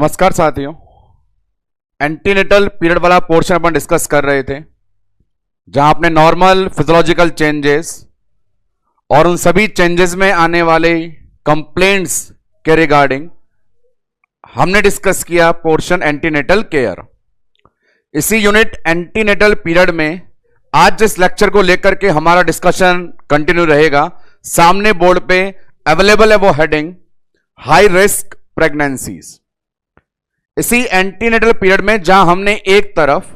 नमस्कार साथियों। Antenatal period वाला पोर्शन अपन डिस्कस कर रहे थे, जहां अपने नॉर्मल फिजियोलॉजिकल चेंजेस और उन सभी चेंजेस में आने वाले कंप्लेंट्स के रिगार्डिंग हमने डिस्कस किया पोर्शन एंटीनेटल केयर। इसी यूनिट एंटीनेटल पीरियड में आज जिस लेक्चर को लेकर के हमारा डिस्कशन कंटिन्यू रहेगा, सामने बोर्ड पे अवेलेबल है वो हेडिंग हाई रिस्क प्रेगनेंसीज। इसी एंटीनेटल पीरियड में जहां हमने एक तरफ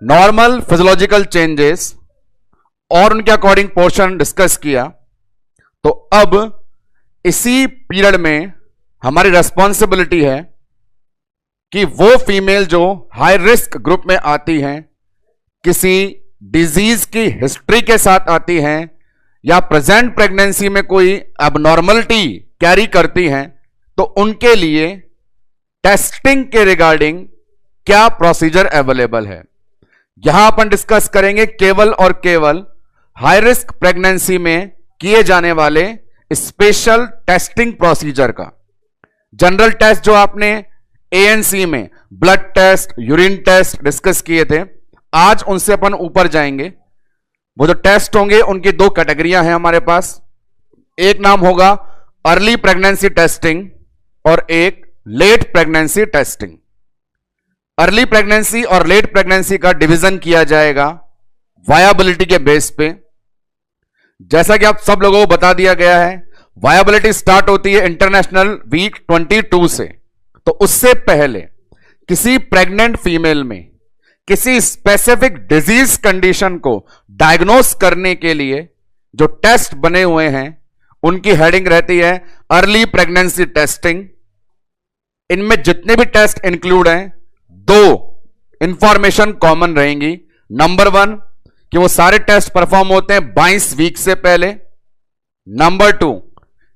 नॉर्मल फिजियोलॉजिकल चेंजेस और उनके अकॉर्डिंग पोर्शन डिस्कस किया, तो अब इसी पीरियड में हमारी रेस्पॉन्सिबिलिटी है कि वो फीमेल जो हाई रिस्क ग्रुप में आती हैं, किसी डिजीज की हिस्ट्री के साथ आती हैं या प्रेजेंट प्रेगनेंसी में कोई एबनॉर्मलिटी कैरी करती हैं, तो उनके लिए टेस्टिंग के रिगार्डिंग क्या प्रोसीजर अवेलेबल है। यहां अपन डिस्कस करेंगे केवल और केवल हाई रिस्क प्रेगनेंसी में किए जाने वाले स्पेशल टेस्टिंग प्रोसीजर का। जनरल टेस्ट जो आपने एएनसी में blood test, urine test discuss किए थे, आज उनसे अपन ऊपर जाएंगे। वो जो टेस्ट होंगे उनकी दो कैटेगरियां हैं हमारे पास। एक नाम होगा अर्ली प्रेगनेंसी टेस्टिंग और एक late pregnancy testing. Early pregnancy और लेट प्रेगनेंसी का डिवीजन किया जाएगा वायबिलिटी के बेस पे। जैसा कि आप सब लोगों को बता दिया गया है, वायबिलिटी स्टार्ट होती है इंटरनेशनल वीक 22 से। तो उससे पहले किसी प्रेग्नेंट फीमेल में किसी स्पेसिफिक डिजीज कंडीशन को डायग्नोस करने के लिए जो टेस्ट बने हुए हैं उनकी हेडिंग रहती है अर्ली प्रेगनेंसी टेस्टिंग। इनमें जितने भी टेस्ट इंक्लूड हैं, दो इंफॉर्मेशन कॉमन रहेंगी। नंबर 1 कि वो सारे टेस्ट परफॉर्म होते हैं 22 वीक से पहले। नंबर 2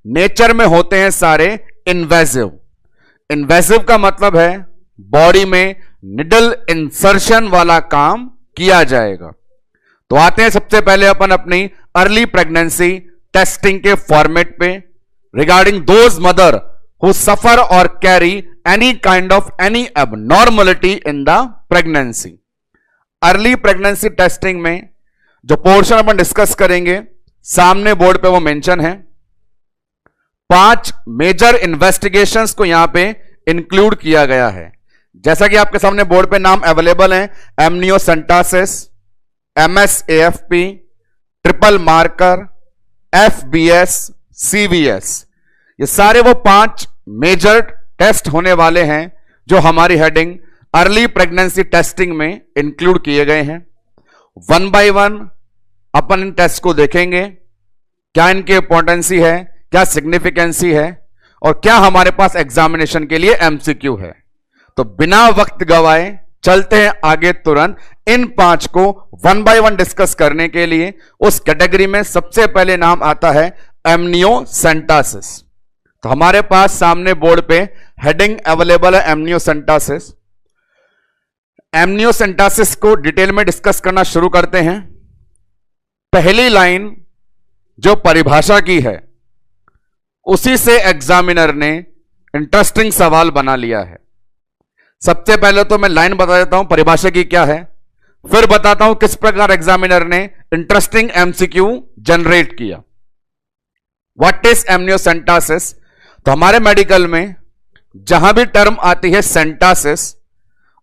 नेचर में होते हैं सारे इन्वेसिव। इन्वेसिव का मतलब है बॉडी में निडल इंसर्शन वाला काम किया जाएगा। तो आते हैं सबसे पहले अपन अपनी अर्ली प्रेगनेंसी टेस्टिंग के फॉर्मेट पे regarding those mother who suffer or carry any kind of any abnormality in the pregnancy। Early pregnancy testing में जो पोर्शन अपन डिस्कस करेंगे, सामने बोर्ड पे वो मेंशन है। 5 मेजर इन्वेस्टिगेशंस को यहां पे इंक्लूड किया गया है। जैसा कि आपके सामने बोर्ड पे नाम अवेलेबल है, एमनियोसेंटासिस, MSAFP, triple marker, FBS, CVS। ये सारे वो 5 मेजर टेस्ट होने वाले हैं जो हमारी हेडिंग अर्ली प्रेगनेंसी टेस्टिंग में इंक्लूड किए गए हैं। 1 बाय 1 अपन इन टेस्ट को देखेंगे, क्या इनकी इंपॉर्टेंसी है, क्या सिग्निफिकेंसी है और क्या हमारे पास एग्जामिनेशन के लिए MCQ है। तो बिना वक्त गवाए चलते हैं आगे तुरंत इन 5 को 1 बाय 1 डिस्कस करने के लिए। उस कैटेगरी में सबसे पहले नाम आता है एमनियोसेंटासिस। तो हमारे पास सामने बोर्ड पे हेडिंग अवेलेबल है एमनियोसेंटासिस। एमनियोसेंटासिस को डिटेल में डिस्कस करना शुरू करते हैं। पहली लाइन जो परिभाषा की है, उसी से एग्जामिनर ने इंटरेस्टिंग सवाल बना लिया है। सबसे पहले तो मैं लाइन बता देता हूं परिभाषा की क्या है, फिर बताता हूं किस प्रकार एग्जामिनर ने इंटरेस्टिंग MCQ जनरेट किया। What is amniocentesis? तो हमारे मेडिकल में जहां भी टर्म आती है सेंटासिस,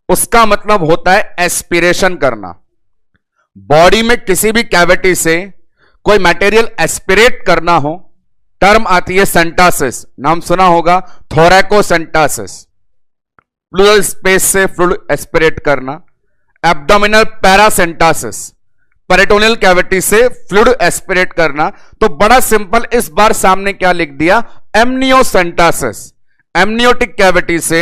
उसका मतलब होता है एस्पिरेशन करना। बॉडी में किसी भी कैविटी से कोई मटेरियल एस्पिरेट करना हो, टर्म आती है सेंटासिस। नाम सुना होगा थोरैकोसेंटासिस, प्लूरल स्पेस से फ्लूइड एस्पिरेट करना। एब्डोमिनल पैरासेंटासिस, पेरिटोनियल कैविटी से फ्लूइड एस्पिरेट करना। तो बड़ा सिंपल, इस बार सामने क्या लिख दिया, एमनियोसेंटासिस, एमनियोटिक कैविटी से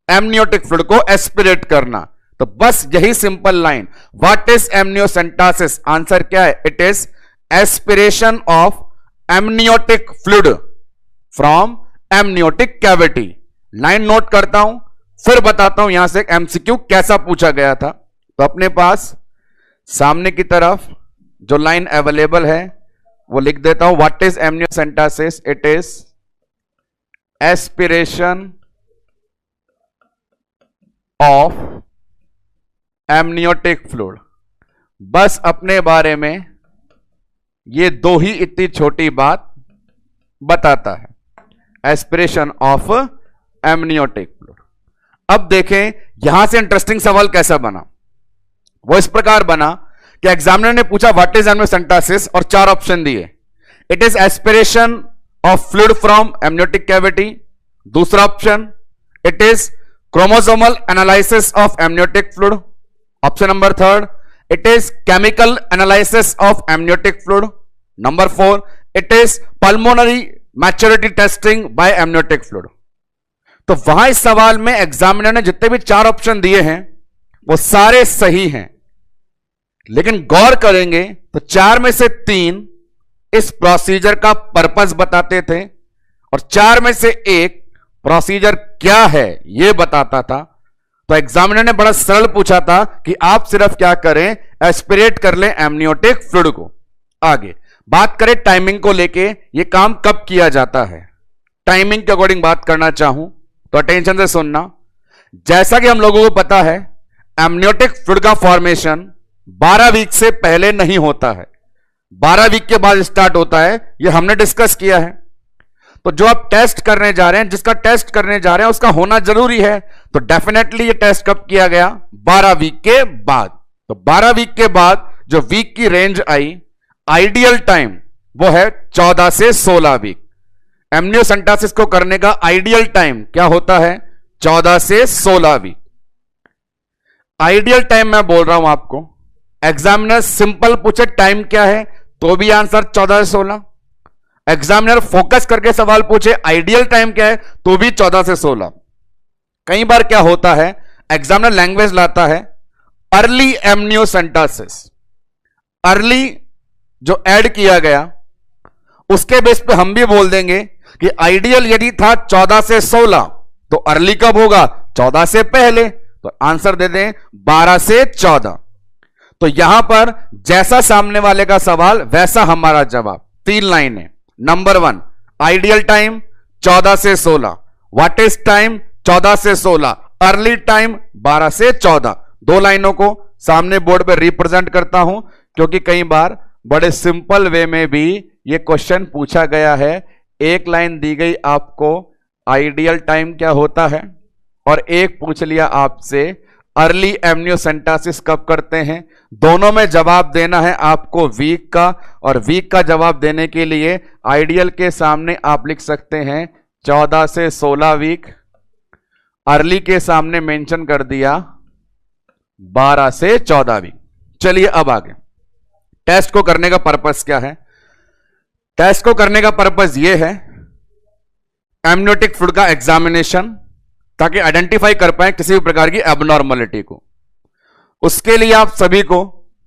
एमनियोटिक फ्लूइड को एस्पिरेट करना। तो बस यही simple line. What is amniocentesis? Answer क्या है? It is aspiration of amniotic fluid from amniotic cavity. Line note करता हूं, फिर बताता हूं यहां से MCQ कैसा पूछा गया था। तो अपने पास सामने की तरफ जो लाइन अवेलेबल है वो लिख देता हूं। What is amniocentesis? It is aspiration of amniotic fluid. बस अपने बारे में ये दो ही इतनी छोटी बात बताता है, एस्पिरेशन ऑफ एमनियोटिक फ्लूइड। अब देखें यहां से इंटरेस्टिंग सवाल कैसा बना। वो इस प्रकार बना कि एग्जामिनर ने पूछा व्हाट इज एमनियोसेंटासिस और चार ऑप्शन दिए। It is aspiration of fluid from amniotic cavity. दूसरा option, it is chromosomal analysis of amniotic fluid. Option number third, it is chemical analysis of amniotic fluid. Number four, it is pulmonary maturity testing by amniotic fluid. तो वहां इस सवाल में examiner ने जितने भी चार ऑप्शन दिए हैं वो सारे सही हैं, लेकिन गौर करेंगे तो चार में से तीन इस प्रोसीजर का पर्पस बताते थे और चार में से एक प्रोसीजर क्या है यह बताता था। तो एग्जामिनर ने बड़ा सरल पूछा था कि आप सिर्फ क्या करें, एस्पिरेट कर लें एमनियोटिक फ्लूइड को। आगे बात करें टाइमिंग को लेके, यह काम कब किया जाता है। टाइमिंग के अकॉर्डिंग बात करना चाहूं तो अटेंशन से सुनना। जैसा कि हम लोगों को पता है एमनियोटिक फ्लूइड का फॉर्मेशन 12 वीक से पहले नहीं होता है, 12 वीक के बाद स्टार्ट होता है, यह हमने डिस्कस किया है। तो जो आप टेस्ट करने जा रहे हैं, जिसका टेस्ट करने जा रहे हैं उसका होना जरूरी है। तो डेफिनेटली ये टेस्ट कब किया गया, 12 वीक के बाद। तो 12 वीक के बाद जो वीक की रेंज आई, आइडियल टाइम वो है 14 से 16 वीक। एमनियोसेंटासिस को करने का आइडियल टाइम क्या होता है, 14 से 16 वीक। आइडियल टाइम मैं बोल रहा हूं आपको, एग्जामिनर सिंपल पूछे टाइम क्या है तो भी आंसर 14 से 16। एग्जामिनर फोकस करके सवाल पूछे आइडियल टाइम क्या है तो भी 14 से 16। कई बार क्या होता है, एग्जामिनर लैंग्वेज लाता है अर्ली एमनियोसेंटासिस। अर्ली जो ऐड किया गया उसके बेस पे हम भी बोल देंगे कि आइडियल यदि था 14 से 16 तो अर्ली कब होगा, 14 से पहले। तो आंसर दे दें 12 से 14। तो यहां पर जैसा सामने वाले का सवाल वैसा हमारा जवाब। 3 लाइनें। नंबर 1, आइडियल टाइम 14 से 16, व्हाट इज टाइम 14 से 16, अर्ली टाइम 12 से 14। 2 लाइनों को सामने बोर्ड पे रिप्रेजेंट करता हूं क्योंकि कई बार बड़े सिंपल वे में भी यह क्वेश्चन पूछा गया है। एक लाइन दी गई आपको आइडियल टाइम क्या होता है और एक पूछ लिया आपसे अर्ली एमनियोसेंटासिस कब करते हैं। दोनों में जवाब देना है आपको वीक का, और वीक का जवाब देने के लिए आइडियल के सामने आप लिख सकते हैं 14 से 16 वीक, अर्ली के सामने मेंशन कर दिया 12 से 14 वीक। चलिए अब आगे, टेस्ट को करने का पर्पस क्या है। टेस्ट को करने का पर्पस यह है एमनियोटिक फ्लूइड का एग्जामिनेशन, ताकि आइडेंटिफाई कर पाए किसी भी प्रकार की एबनॉर्मलिटी को। उसके लिए आप सभी को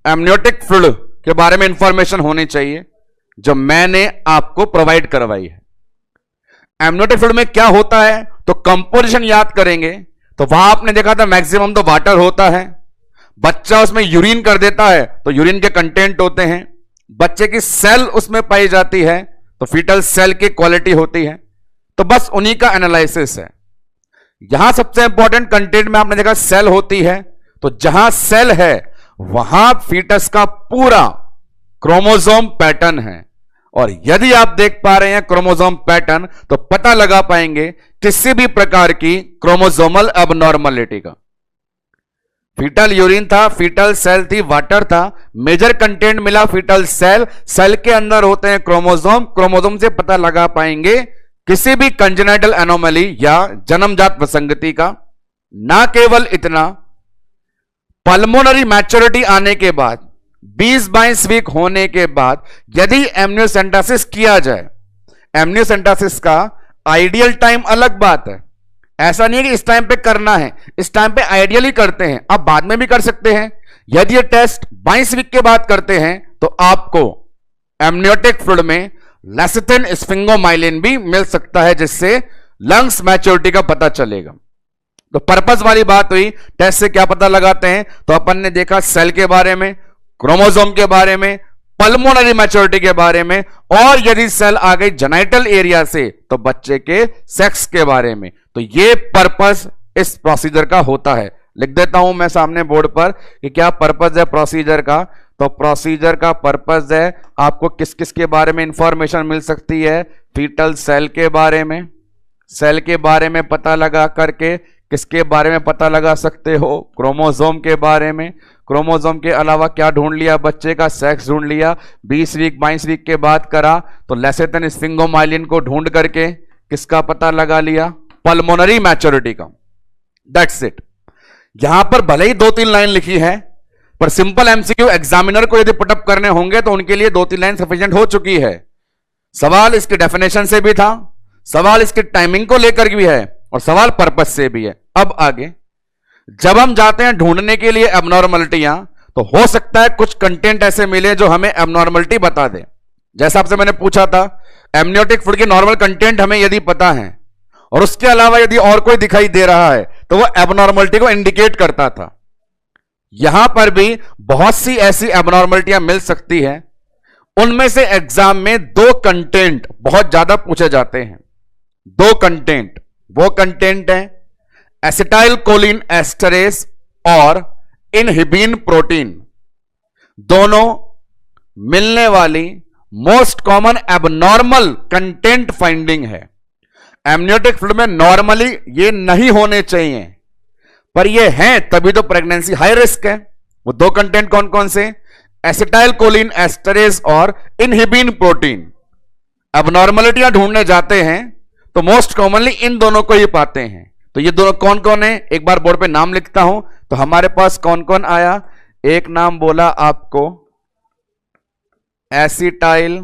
एमनियोटिक फ्लूइड के बारे में इंफॉर्मेशन होनी चाहिए जो मैंने आपको प्रोवाइड करवाई है। एमनियोटिक फ्लूइड में क्या होता है तो कंपोजिशन याद करेंगे तो वहां आपने देखा था मैक्सिमम तो वाटर होता है। बच्चा उसमें यूरिन कर देता है तो यूरिन के कंटेंट होते हैं। बच्चे की सेल उसमें पाई जाती है तो फीटल सेल की क्वालिटी होती है। तो बस उन्हीं का एनालिसिस है। यहां सबसे इंपॉर्टेंट कंटेंट में आपने देखा सेल होती है, तो जहां सेल है वहां फीटस का पूरा क्रोमोसोम पैटर्न है। और यदि आप देख पा रहे हैं क्रोमोसोम पैटर्न तो पता लगा पाएंगे किसी भी प्रकार की क्रोमोसोमल एबनॉर्मलिटी का। फीटल यूरिन था, फीटल सेल थी, वाटर था, मेजर कंटेंट मिला फीटल सेल, सेल के अंदर होते हैं क्रोमोसोम, क्रोमोसोम से पता लगा पाएंगे किसी भी कंजेनाइटल एनोमली या जन्मजात विसंगति का। ना केवल इतना, पल्मोनरी मैच्योरिटी आने के बाद 20-22 वीक होने के बाद यदि एमनियोसेंटासिस किया जाए, एमनियोसेंटासिस का आइडियल टाइम अलग बात है। ऐसा नहीं है कि इस टाइम पे करना है, इस टाइम पे आइडियली करते हैं, आप बाद में भी कर सकते हैं। यदि ये टेस्ट 22 वीक के बाद करते हैं तो आपको एमनियोटिक फ्लूइड में लेसिथिन स्फिंगोमाइलिन भी मिल सकता है, जिससे लंग्स मैच्योरिटी का पता चलेगा। तो पर्पस वाली बात हुई, टेस्ट से क्या पता लगाते हैं तो अपन ने देखा सेल के बारे में, क्रोमोसोम के बारे में, पल्मोनरी मैच्योरिटी के बारे में, और यदि सेल आ गई जेनाइटल एरिया से तो बच्चे के सेक्स के बारे में। तो ये पर्पस इस प्रोसीजर का होता है। लिख देता हूं मैं सामने बोर्ड पर कि क्या पर्पस है प्रोसीजर का। तो प्रोसीजर का पर्पस है आपको किस किस के बारे में इंफॉर्मेशन मिल सकती है, फीटल सेल के बारे में, सेल के बारे में पता लगा करके किसके बारे में पता लगा सकते हो, क्रोमोसोम के बारे में। क्रोमोसोम के अलावा क्या ढूंढ लिया, बच्चे का सेक्स ढूंढ लिया, 20 वीक 22 वीक के बाद करा तो लेसेथन स्फिंगोमाइलिन को ढूंढ करके किसका पता लगा लिया, पल्मोनरी मैच्योरिटी का। That's it. यहां पर भले ही 2-3 लाइन लिखी है, पर सिंपल एमसीक्यू एग्जामिनर को यदि पुटअप करने होंगे तो उनके लिए 2-3 लाइन सफिशिएंट हो चुकी है। सवाल इसके डेफिनेशन से भी था, सवाल इसके टाइमिंग को लेकर भी है, और सवाल पर्पस से भी है। अब आगे जब हम जाते हैं ढूंढने के लिए एबनॉर्मलिटियां, तो हो सकता है कुछ कंटेंट ऐसे मिले जो हमें एबनॉर्मलिटी बता दे। जैसा आपसे मैंने पूछा था, एमनियोटिक फूड के नॉर्मल कंटेंट हमें यदि पता है और उसके अलावा यदि और कोई दिखाई दे रहा है तो वह एबनॉर्मलिटी को इंडिकेट करता था। यहां पर भी बहुत सी ऐसी एबनॉर्मलिटियां मिल सकती है, उनमें से एग्जाम में 2 कंटेंट बहुत ज्यादा पूछे जाते हैं। 2 कंटेंट, वो कंटेंट है एसिटाइल कोलिन एस्टरेस और इनहिबिन प्रोटीन। दोनों मिलने वाली most common abnormal content finding है। एमनियोटिक फ्लूइड में नॉर्मली ये नहीं होने चाहिए, पर ये हैं तभी तो प्रेगनेंसी हाई रिस्क है। वो 2 कंटेंट कौन कौन से, एसिटाइल कोलिन एस्टरेस और इनहिबिन प्रोटीन। एबनॉर्मलिटियां ढूंढने जाते हैं तो मोस्ट कॉमनली इन दोनों को ही पाते हैं। तो ये दोनों कौन कौन है, एक बार बोर्ड पे नाम लिखता हूं। तो हमारे पास कौन कौन आया, एक नाम बोला आपको एसिटाइल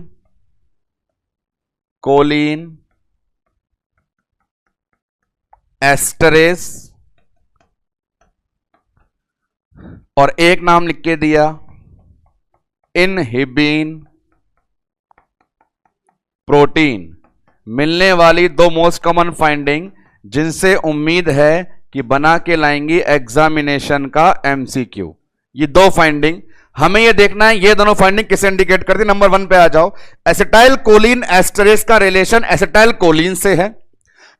कोलिन एस्टरेस, और एक नाम लिख के दिया इनहिबिन प्रोटीन। मिलने वाली 2 मोस्ट कॉमन फाइंडिंग जिनसे उम्मीद है कि बना के लाएंगी एग्जामिनेशन का एमसीक्यू। ये 2 फाइंडिंग हमें ये देखना है, ये दोनों फाइंडिंग किसे इंडिकेट करती है। नंबर 1 पे आ जाओ। एसिटाइल कोलिन एस्टरेस का रिलेशन एसिटाइल कोलिन से है।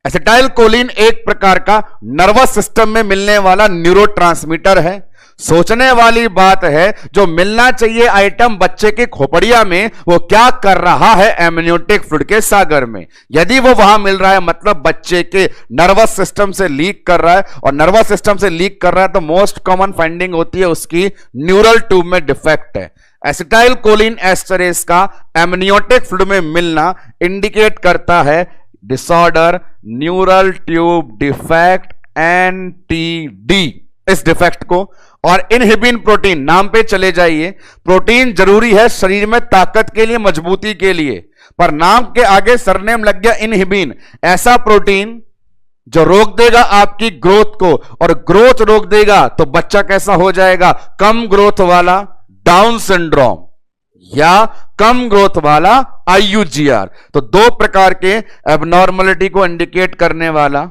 एसिटाइल कोलिन एक प्रकार का नर्वस सिस्टम में मिलने वाला न्यूरोट्रांसमीटर है। सोचने वाली बात है, जो मिलना चाहिए आइटम बच्चे के खोपड़िया में, वो क्या कर रहा है एमनियोटिक फ्लूइड के सागर में। यदि वो वहां मिल रहा है मतलब बच्चे के नर्वस सिस्टम से लीक कर रहा है, और नर्वस सिस्टम से लीक कर रहा है तो मोस्ट कॉमन फाइंडिंग होती है उसकी न्यूरल ट्यूब में डिफेक्ट है। एसिटाइल कोलिन एस्टरेस का एमनियोटिक फ्लूइड में मिलना इंडिकेट करता है disorder neural tube defect NTD, इस डिफेक्ट को। और इनहिबिन प्रोटीन, नाम पे चले जाइए। प्रोटीन जरूरी है शरीर में ताकत के लिए, मजबूती के लिए, पर नाम के आगे सरनेम लग गया इनहिबिन। ऐसा प्रोटीन जो रोक देगा आपकी ग्रोथ को, और ग्रोथ रोक देगा तो बच्चा कैसा हो जाएगा, कम ग्रोथ वाला डाउन सिंड्रोम या कम ग्रोथ वाला IUGR। तो 2 प्रकार के एबनॉर्मलिटी को इंडिकेट करने वाला,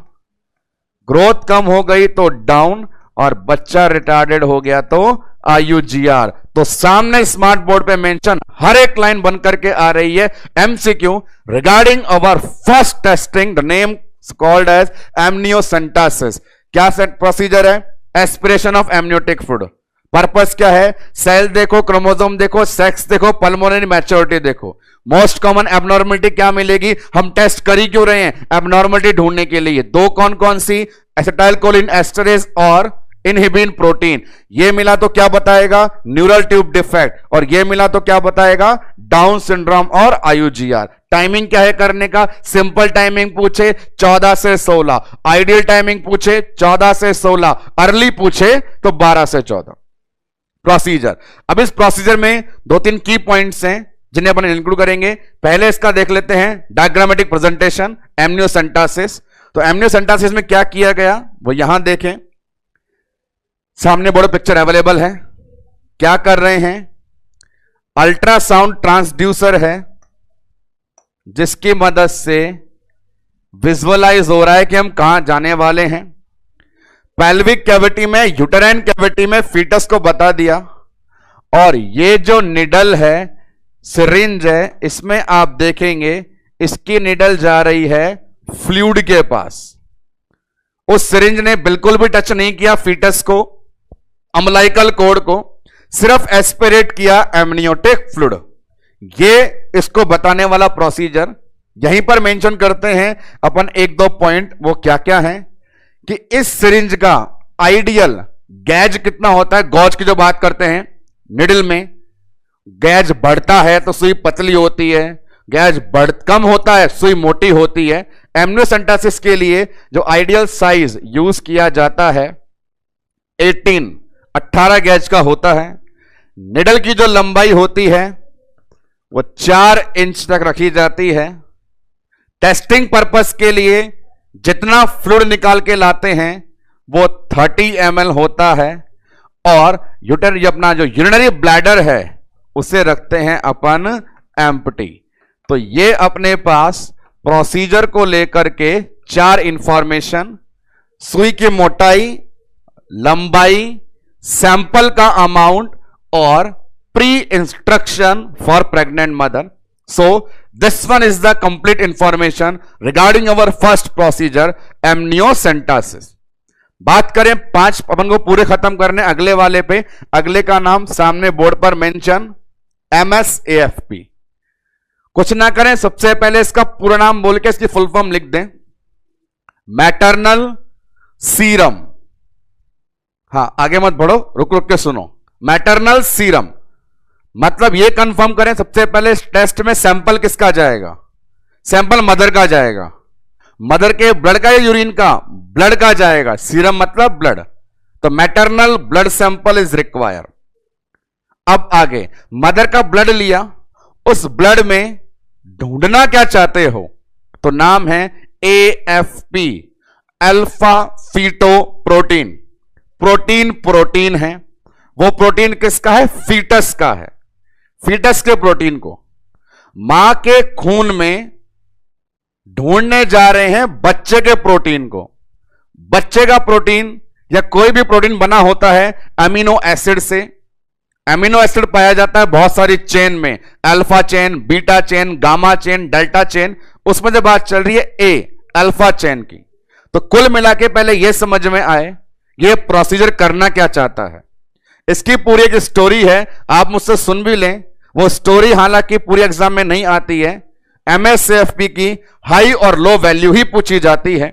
ग्रोथ कम हो गई तो डाउन, और बच्चा रिटार्डेड हो गया तो IUGR। तो सामने स्मार्ट बोर्ड पे मेंशन हर एक लाइन बन करके आ रही है MCQ regarding our first testing, the name called as amniocentesis. क्या प्रोसीजर है, aspiration of amniotic fluid. Purpose क्या है, सेल देखो, क्रोमोसोम देखो, सेक्स देखो, पल्मोनरी मैच्योरिटी देखो। मोस्ट कॉमन एबनॉर्मलिटी क्या मिलेगी, हम टेस्ट कर ही क्यों रहे हैं, एबनॉर्मलिटी ढूंढने के लिए। 2 कौन कौन सी, एसिटाइल कोलिन एस्टरेस और इनहिबिन प्रोटीन। ये मिला तो क्या बताएगा, न्यूरल ट्यूब डिफेक्ट, और ये मिला तो क्या बताएगा, डाउन सिंड्रोम और IUGR। टाइमिंग क्या है करने का, सिंपल टाइमिंग पूछे 14 से 16, आइडियल टाइमिंग पूछे 14 से 16, अर्ली पूछे तो 12 से 14। प्रोसीजर, अब इस प्रोसीजर में 2-3 की पॉइंट्स हैं जिन्हें अपन इंक्लूड करेंगे। पहले इसका देख लेते हैं डायग्रामेटिक प्रेजेंटेशन, एमनियोसेंटासिस। तो एमनियोसेंटासिस में क्या किया गया वो यहां देखें, सामने बड़ा पिक्चर अवेलेबल है। क्या कर रहे हैं, अल्ट्रासाउंड ट्रांसड्यूसर है जिसकी मदद से विजुअलाइज हो रहा है कि हम कहां जाने वाले हैं। पेल्विक कैविटी में, यूटेराइन कैविटी में फीटस को बता दिया, और ये जो निडल है, सिरिंज है, इसमें आप देखेंगे इसकी निडल जा रही है फ्लूइड के पास। उस सिरिंज ने बिल्कुल भी टच नहीं किया फीटस को, अम्लाइकल कोड को, सिर्फ एस्पिरेट किया एमनियोटिक फ्लूइड। ये इसको बताने वाला प्रोसीजर यहीं पर मेंशन करते हैं अपन एक दो पॉइंट। वो क्या क्या है कि इस सिरिंज का आइडियल गैज कितना होता है। गॉज की जो बात करते हैं, निडल में गैज बढ़ता है तो सुई पतली होती है, गैज कम होता है सुई मोटी होती है। एमनियोसेंटेसिस के लिए जो आइडियल साइज यूज किया जाता है 18 गैज का होता है। निडल की जो लंबाई होती है वो 4 इंच तक रखी जाती है। टेस्टिंग पर्पस के लिए जितना फ्लूइड निकाल के लाते हैं वो 30 ml होता है। और अपना जो यूरिनरी ब्लैडर है उसे रखते हैं अपन एम्प्टी। तो ये अपने पास प्रोसीजर को लेकर के 4 इंफॉर्मेशन, सुई की मोटाई, लंबाई, सैंपल का अमाउंट और pre instruction for pregnant mother. So this one is the complete information regarding our first procedure amniocentesis. बात करें 5, अपन को पूरे खत्म करने अगले वाले पे। अगले का नाम सामने बोर्ड पर मेंशन MSAFP। कुछ ना करें, सबसे पहले इसका पूरा नाम बोल के इसकी फुल फॉर्म लिख दें, मैटरनल सीरम। हाँ, आगे मत बढ़ो, रुक रुक के सुनो। मैटरनल सीरम मतलब ये कंफर्म करें सबसे पहले इस टेस्ट में सैंपल किसका जाएगा। सैंपल मदर का जाएगा। मदर के ब्लड का या यूरिन का? ब्लड का जाएगा। सीरम मतलब ब्लड, तो maternal blood sample is require. अब आगे मदर का ब्लड लिया, उस ब्लड में ढूंढना क्या चाहते हो, तो नाम है AFP, alpha feto protein. Protein है, वो प्रोटीन किसका है? फीटस का है। फीटस के प्रोटीन को मां के खून में ढूंढने जा रहे हैं बच्चे के प्रोटीन को। बच्चे का प्रोटीन या कोई भी प्रोटीन बना होता है अमीनो एसिड से। अमीनो एसिड पाया जाता है बहुत सारी चेन में, alpha chain, beta chain, gamma chain, delta chain. उसमें जो बात चल रही है अल्फा चेन की। तो कुल मिला के पहले यह समझ में आए यह प्रोसीजर करना क्या चाहता है। इसकी पूरी एक स्टोरी है, आप मुझसे सुन भी लें। वो स्टोरी हालांकि पूरी एग्जाम में नहीं आती है, MSAFP की हाई और लो वैल्यू ही पूछी जाती है,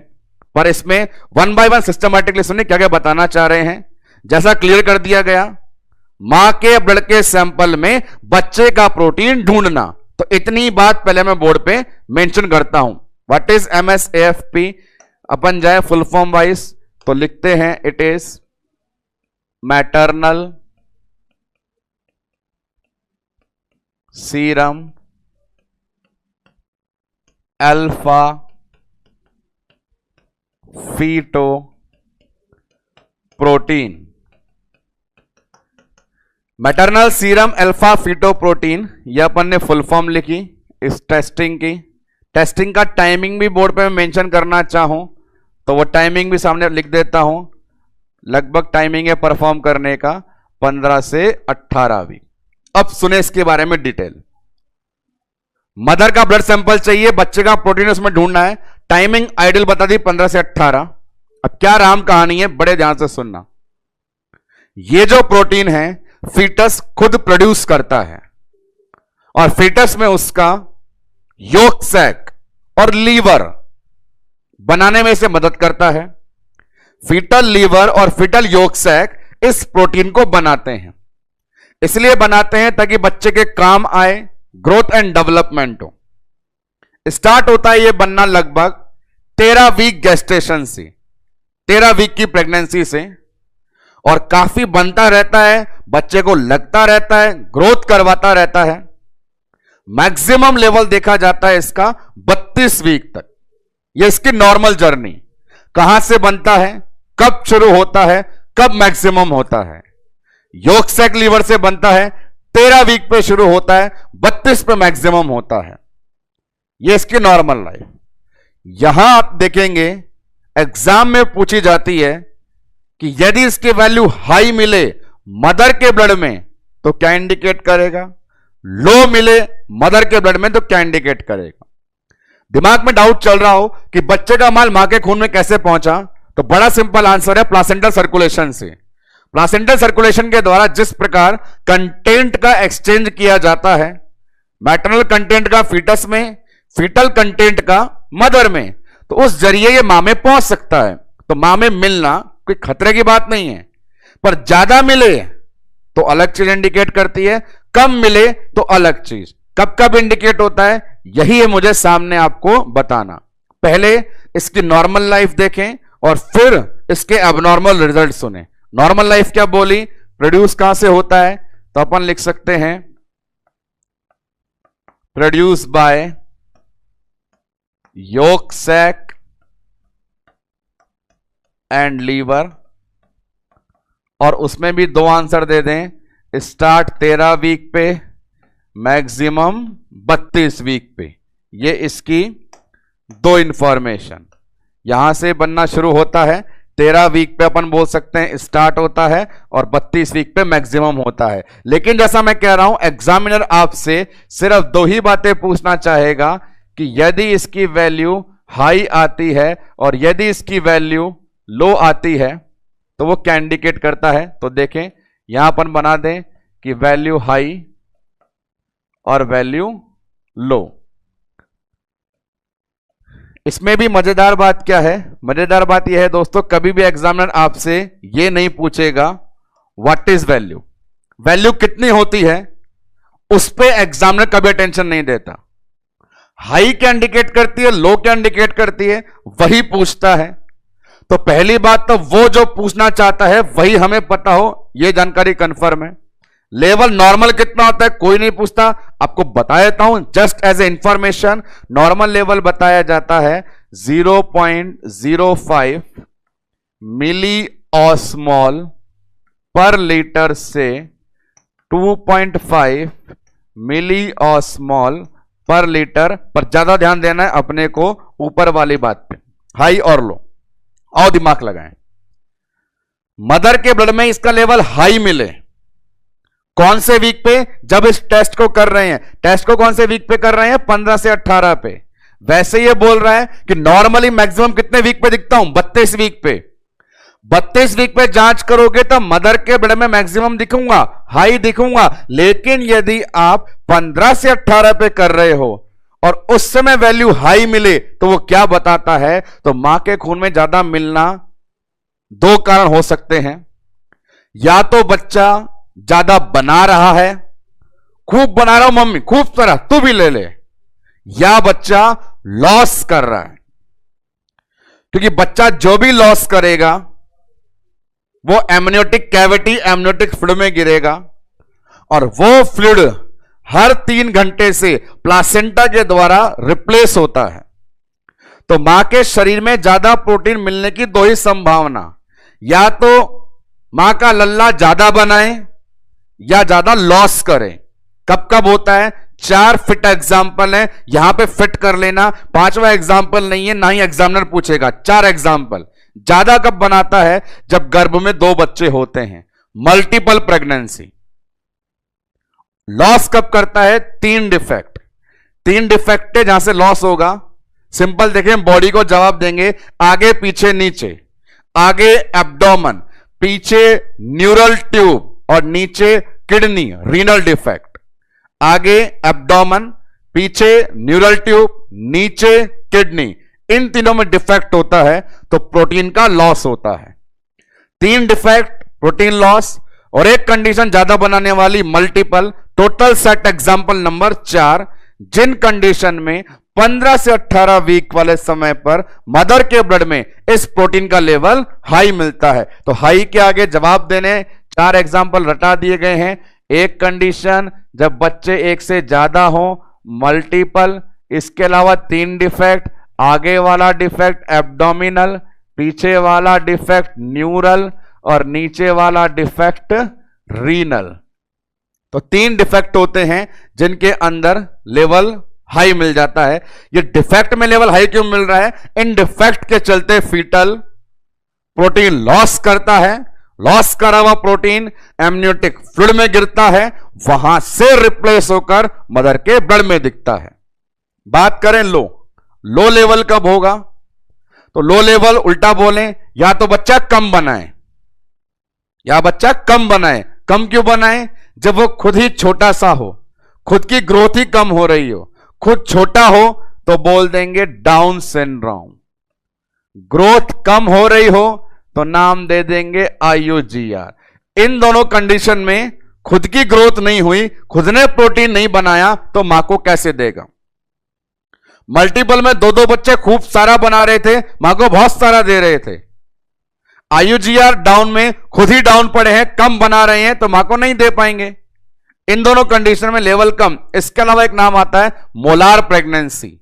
पर इसमें 1 by 1 सिस्टमैटिकली सुनिए क्या क्या बताना चाह रहे हैं। जैसा क्लियर कर दिया गया, मां के ब्लड के सैंपल में बच्चे का प्रोटीन ढूंढना, तो इतनी बात पहले मैं बोर्ड पे मेंशन करता हूं। What is MSAFP? अपन जाए फुल फॉर्म वाइज तो लिखते हैं it is maternal serum alpha feto protein. Maternal serum alpha feto protein, यह अपन ने फुल फॉर्म लिखी इस टेस्टिंग की। टेस्टिंग का टाइमिंग भी बोर्ड पे मैं मेंशन करना चाहूं तो वो टाइमिंग भी सामने लिख देता हूं। लगभग टाइमिंग है परफॉर्म करने का 15 से 18 वीक। अब सुने इसके बारे में डिटेल। मदर का ब्लड सैंपल चाहिए, बच्चे का प्रोटीन उसमें ढूंढना है। टाइमिंग आइडियल बता दी 15 से 18। अब क्या राम कहानी है, बड़े ध्यान से सुनना। ये जो प्रोटीन है फीटस खुद प्रोड्यूस करता है और फीटस में उसका योक सैक और लीवर बनाने में इसे मदद करता है। फीटल लीवर और फीटल योक सैक इस प्रोटीन को बनाते हैं। इसलिए बनाते हैं ताकि बच्चे के काम आए, ग्रोथ एंड डेवलपमेंट हो। स्टार्ट होता है ये बनना लगभग 13 वीक गेस्टेशन से, 13 वीक की प्रेगनेंसी से, और काफी बनता रहता है, बच्चे को लगता रहता है, ग्रोथ करवाता रहता है। मैक्सिमम लेवल देखा जाता है इसका 32 वीक तक। ये इसकी नॉर्मल जर्नी। कहां से बनता है, कब शुरू होता है, कब मैक्सिमम होता है। योक सैक लीवर से बनता है, 13 वीक पे शुरू होता है, 32 पे मैक्सिमम होता है। ये इसकी नॉर्मल लाइफ। यहां आप देखेंगे एग्जाम में पूछी जाती है कि यदि इसकी वैल्यू हाई मिले मदर के ब्लड में तो क्या इंडिकेट करेगा, लो मिले मदर के ब्लड में तो क्या इंडिकेट करेगा। दिमाग में डाउट चल रहा हो कि बच्चे का माल मां के खून में कैसे पहुंचा, तो बड़ा सिंपल आंसर है प्लासेंटल सर्कुलेशन से। प्लासेंटल सर्कुलेशन के द्वारा जिस प्रकार कंटेंट का एक्सचेंज किया जाता है, मैटरनल कंटेंट का फीटस में, फीटल कंटेंट का मदर में, तो उस जरिए ये मां में पहुंच सकता है। तो मां में मिलना कोई खतरे की बात नहीं है, पर ज्यादा मिले तो अलग चीज इंडिकेट करती है, कम मिले तो अलग चीज। कब कब इंडिकेट होता है, यही है मुझे सामने आपको बताना। पहले इसकी नॉर्मल लाइफ देखें और फिर इसके एबनॉर्मल रिजल्ट सुने। नॉर्मल लाइफ क्या बोली, प्रोड्यूस कहां से होता है, तो अपन लिख सकते हैं produce by yolk sac and liver, और उसमें भी दो आंसर दे दें, स्टार्ट 13 वीक पे, मैक्सिमम 32 वीक पे। ये इसकी दो इंफॉर्मेशन यहां से बनना शुरू होता है। 13 वीक पे अपन बोल सकते हैं स्टार्ट होता है और 32 वीक पे मैक्सिमम होता है। लेकिन जैसा मैं कह रहा हूं, एग्जामिनर आपसे सिर्फ दो ही बातें पूछना चाहेगा कि यदि इसकी वैल्यू हाई आती है और यदि इसकी वैल्यू लो आती है तो वो क्या इंडिकेट करता है। तो देखें, यहां अपन बना दें कि वैल्यू हाई और वैल्यू लो। इसमें भी मजेदार बात क्या है, मजेदार बात यह है दोस्तों, कभी भी एग्जामिनर आपसे यह नहीं पूछेगा व्हाट इज वैल्यू, वैल्यू कितनी होती है, उस पे एग्जामिनर कभी अटेंशन नहीं देता। हाई क्या इंडिकेट करती है, लो क्या इंडिकेट करती है, वही पूछता है। तो पहली बात तो वो जो पूछना चाहता है वही हमें पता हो, यह जानकारी कंफर्म है। लेवल नॉर्मल कितना होता है कोई नहीं पूछता, आपको बता देता हूं just as a information. Normal level बताया जाता है 0.05 मिली ऑस्मॉल पर लीटर से 2.5 मिली ऑस्मॉल पर लीटर, पर ज्यादा ध्यान देना है अपने को ऊपर वाली बात पे, हाई और लो। आओ दिमाग लगाएं, मदर के ब्लड में इसका लेवल हाई मिले, कौन से वीक पे, जब इस टेस्ट को कर रहे हैं, टेस्ट को कौन से वीक पे कर रहे हैं, 15 से 18 पे। वैसे ये बोल रहा है कि नॉर्मली मैक्सिमम कितने वीक पे दिखता हूं, 32 वीक पे। 32 वीक पे जांच करोगे तो मदर के ब्लड में मैक्सिमम दिखूंगा, हाई दिखूंगा। लेकिन यदि आप 15 से 18 पे कर रहे हो और उस समय वैल्यू हाई मिले तो वो क्या बताता है, तो मां के खून में ज्यादा मिलना दो कारण हो सकते हैं। या तो बच्चा ज्यादा बना रहा है, खूब बना रहा हूं मम्मी, खूब तरह तू भी ले ले, या बच्चा लॉस कर रहा है। क्योंकि बच्चा जो भी लॉस करेगा वो एमनियोटिक कैविटी, एमनियोटिक फ्लूइड में गिरेगा, और वो फ्लूइड हर 3 घंटे से प्लासेंटा के द्वारा रिप्लेस होता है। तो मां के शरीर में ज्यादा प्रोटीन मिलने की दो ही संभावना, या तो मां का लल्ला ज्यादा बनाए या ज्यादा लॉस करे। कब कब होता है, 4 फिट एग्जाम्पल है, यहां पे फिट कर लेना, 5वां एग्जाम्पल नहीं है, ना ही एग्जामिनर पूछेगा। 4 एग्जाम्पल। ज्यादा कब बनाता है, जब गर्भ में 2 बच्चे होते हैं, मल्टीपल प्रेगनेंसी। लॉस कब करता है, 3 डिफेक्ट। 3 डिफेक्ट है जहां से लॉस होगा। सिंपल देखें, बॉडी को जवाब देंगे, आगे पीछे नीचे, आगे एब्डोमेन, पीछे न्यूरल ट्यूब और नीचे किडनी, रीनल डिफेक्ट। आगे एब्डोमेन, पीछे न्यूरल ट्यूब, नीचे किडनी, इन तीनों में डिफेक्ट होता है तो प्रोटीन का लॉस होता है। 3 डिफेक्ट, प्रोटीन लॉस, और एक कंडीशन ज्यादा बनाने वाली, multiple. Total set example number 4, जिन कंडीशन में 15 से 18 वीक वाले समय पर मदर के ब्लड में इस प्रोटीन का लेवल हाई मिलता है। तो हाई के आगे जवाब देने 4 एग्जाम्पल रटा दिए गए हैं। एक कंडीशन जब बच्चे 1 से ज्यादा हो, मल्टीपल। इसके अलावा 3 डिफेक्ट, आगे वाला डिफेक्ट एब्डोमिनल, पीछे वाला डिफेक्ट न्यूरल और नीचे वाला डिफेक्ट रीनल। तो 3 डिफेक्ट होते हैं जिनके अंदर लेवल हाई मिल जाता है। ये डिफेक्ट में लेवल हाई क्यों मिल रहा है, इन डिफेक्ट के चलते फीटल प्रोटीन लॉस करता है। लॉस करा हुआ प्रोटीन एमनियोटिक फ्लूइड में गिरता है, वहां से रिप्लेस होकर मदर के ब्लड में दिखता है। बात करें लो, लो लेवल कब होगा, तो लो लेवल उल्टा बोलें, या तो बच्चा कम बनाए, या बच्चा कम बनाए। कम क्यों बनाए? जब वो खुद ही छोटा सा हो, खुद की ग्रोथ ही कम हो रही हो, खुद छोटा हो, तो बोल देंगे डाउन सिंड्रोम। ग्रोथ कम हो रही हो तो नाम दे देंगे IUGR। इन दोनों कंडीशन में खुद की ग्रोथ नहीं हुई, खुद ने प्रोटीन नहीं बनाया, तो मां को कैसे देगा? मल्टीपल में दो दो बच्चे खूब सारा बना रहे थे, मां को बहुत सारा दे रहे थे। IUGR डाउन में खुद ही डाउन पड़े हैं, कम बना रहे हैं, तो मां को नहीं दे पाएंगे। इन दोनों कंडीशन में लेवल कम। इसके अलावा एक नाम आता है मोलार प्रेगनेंसी।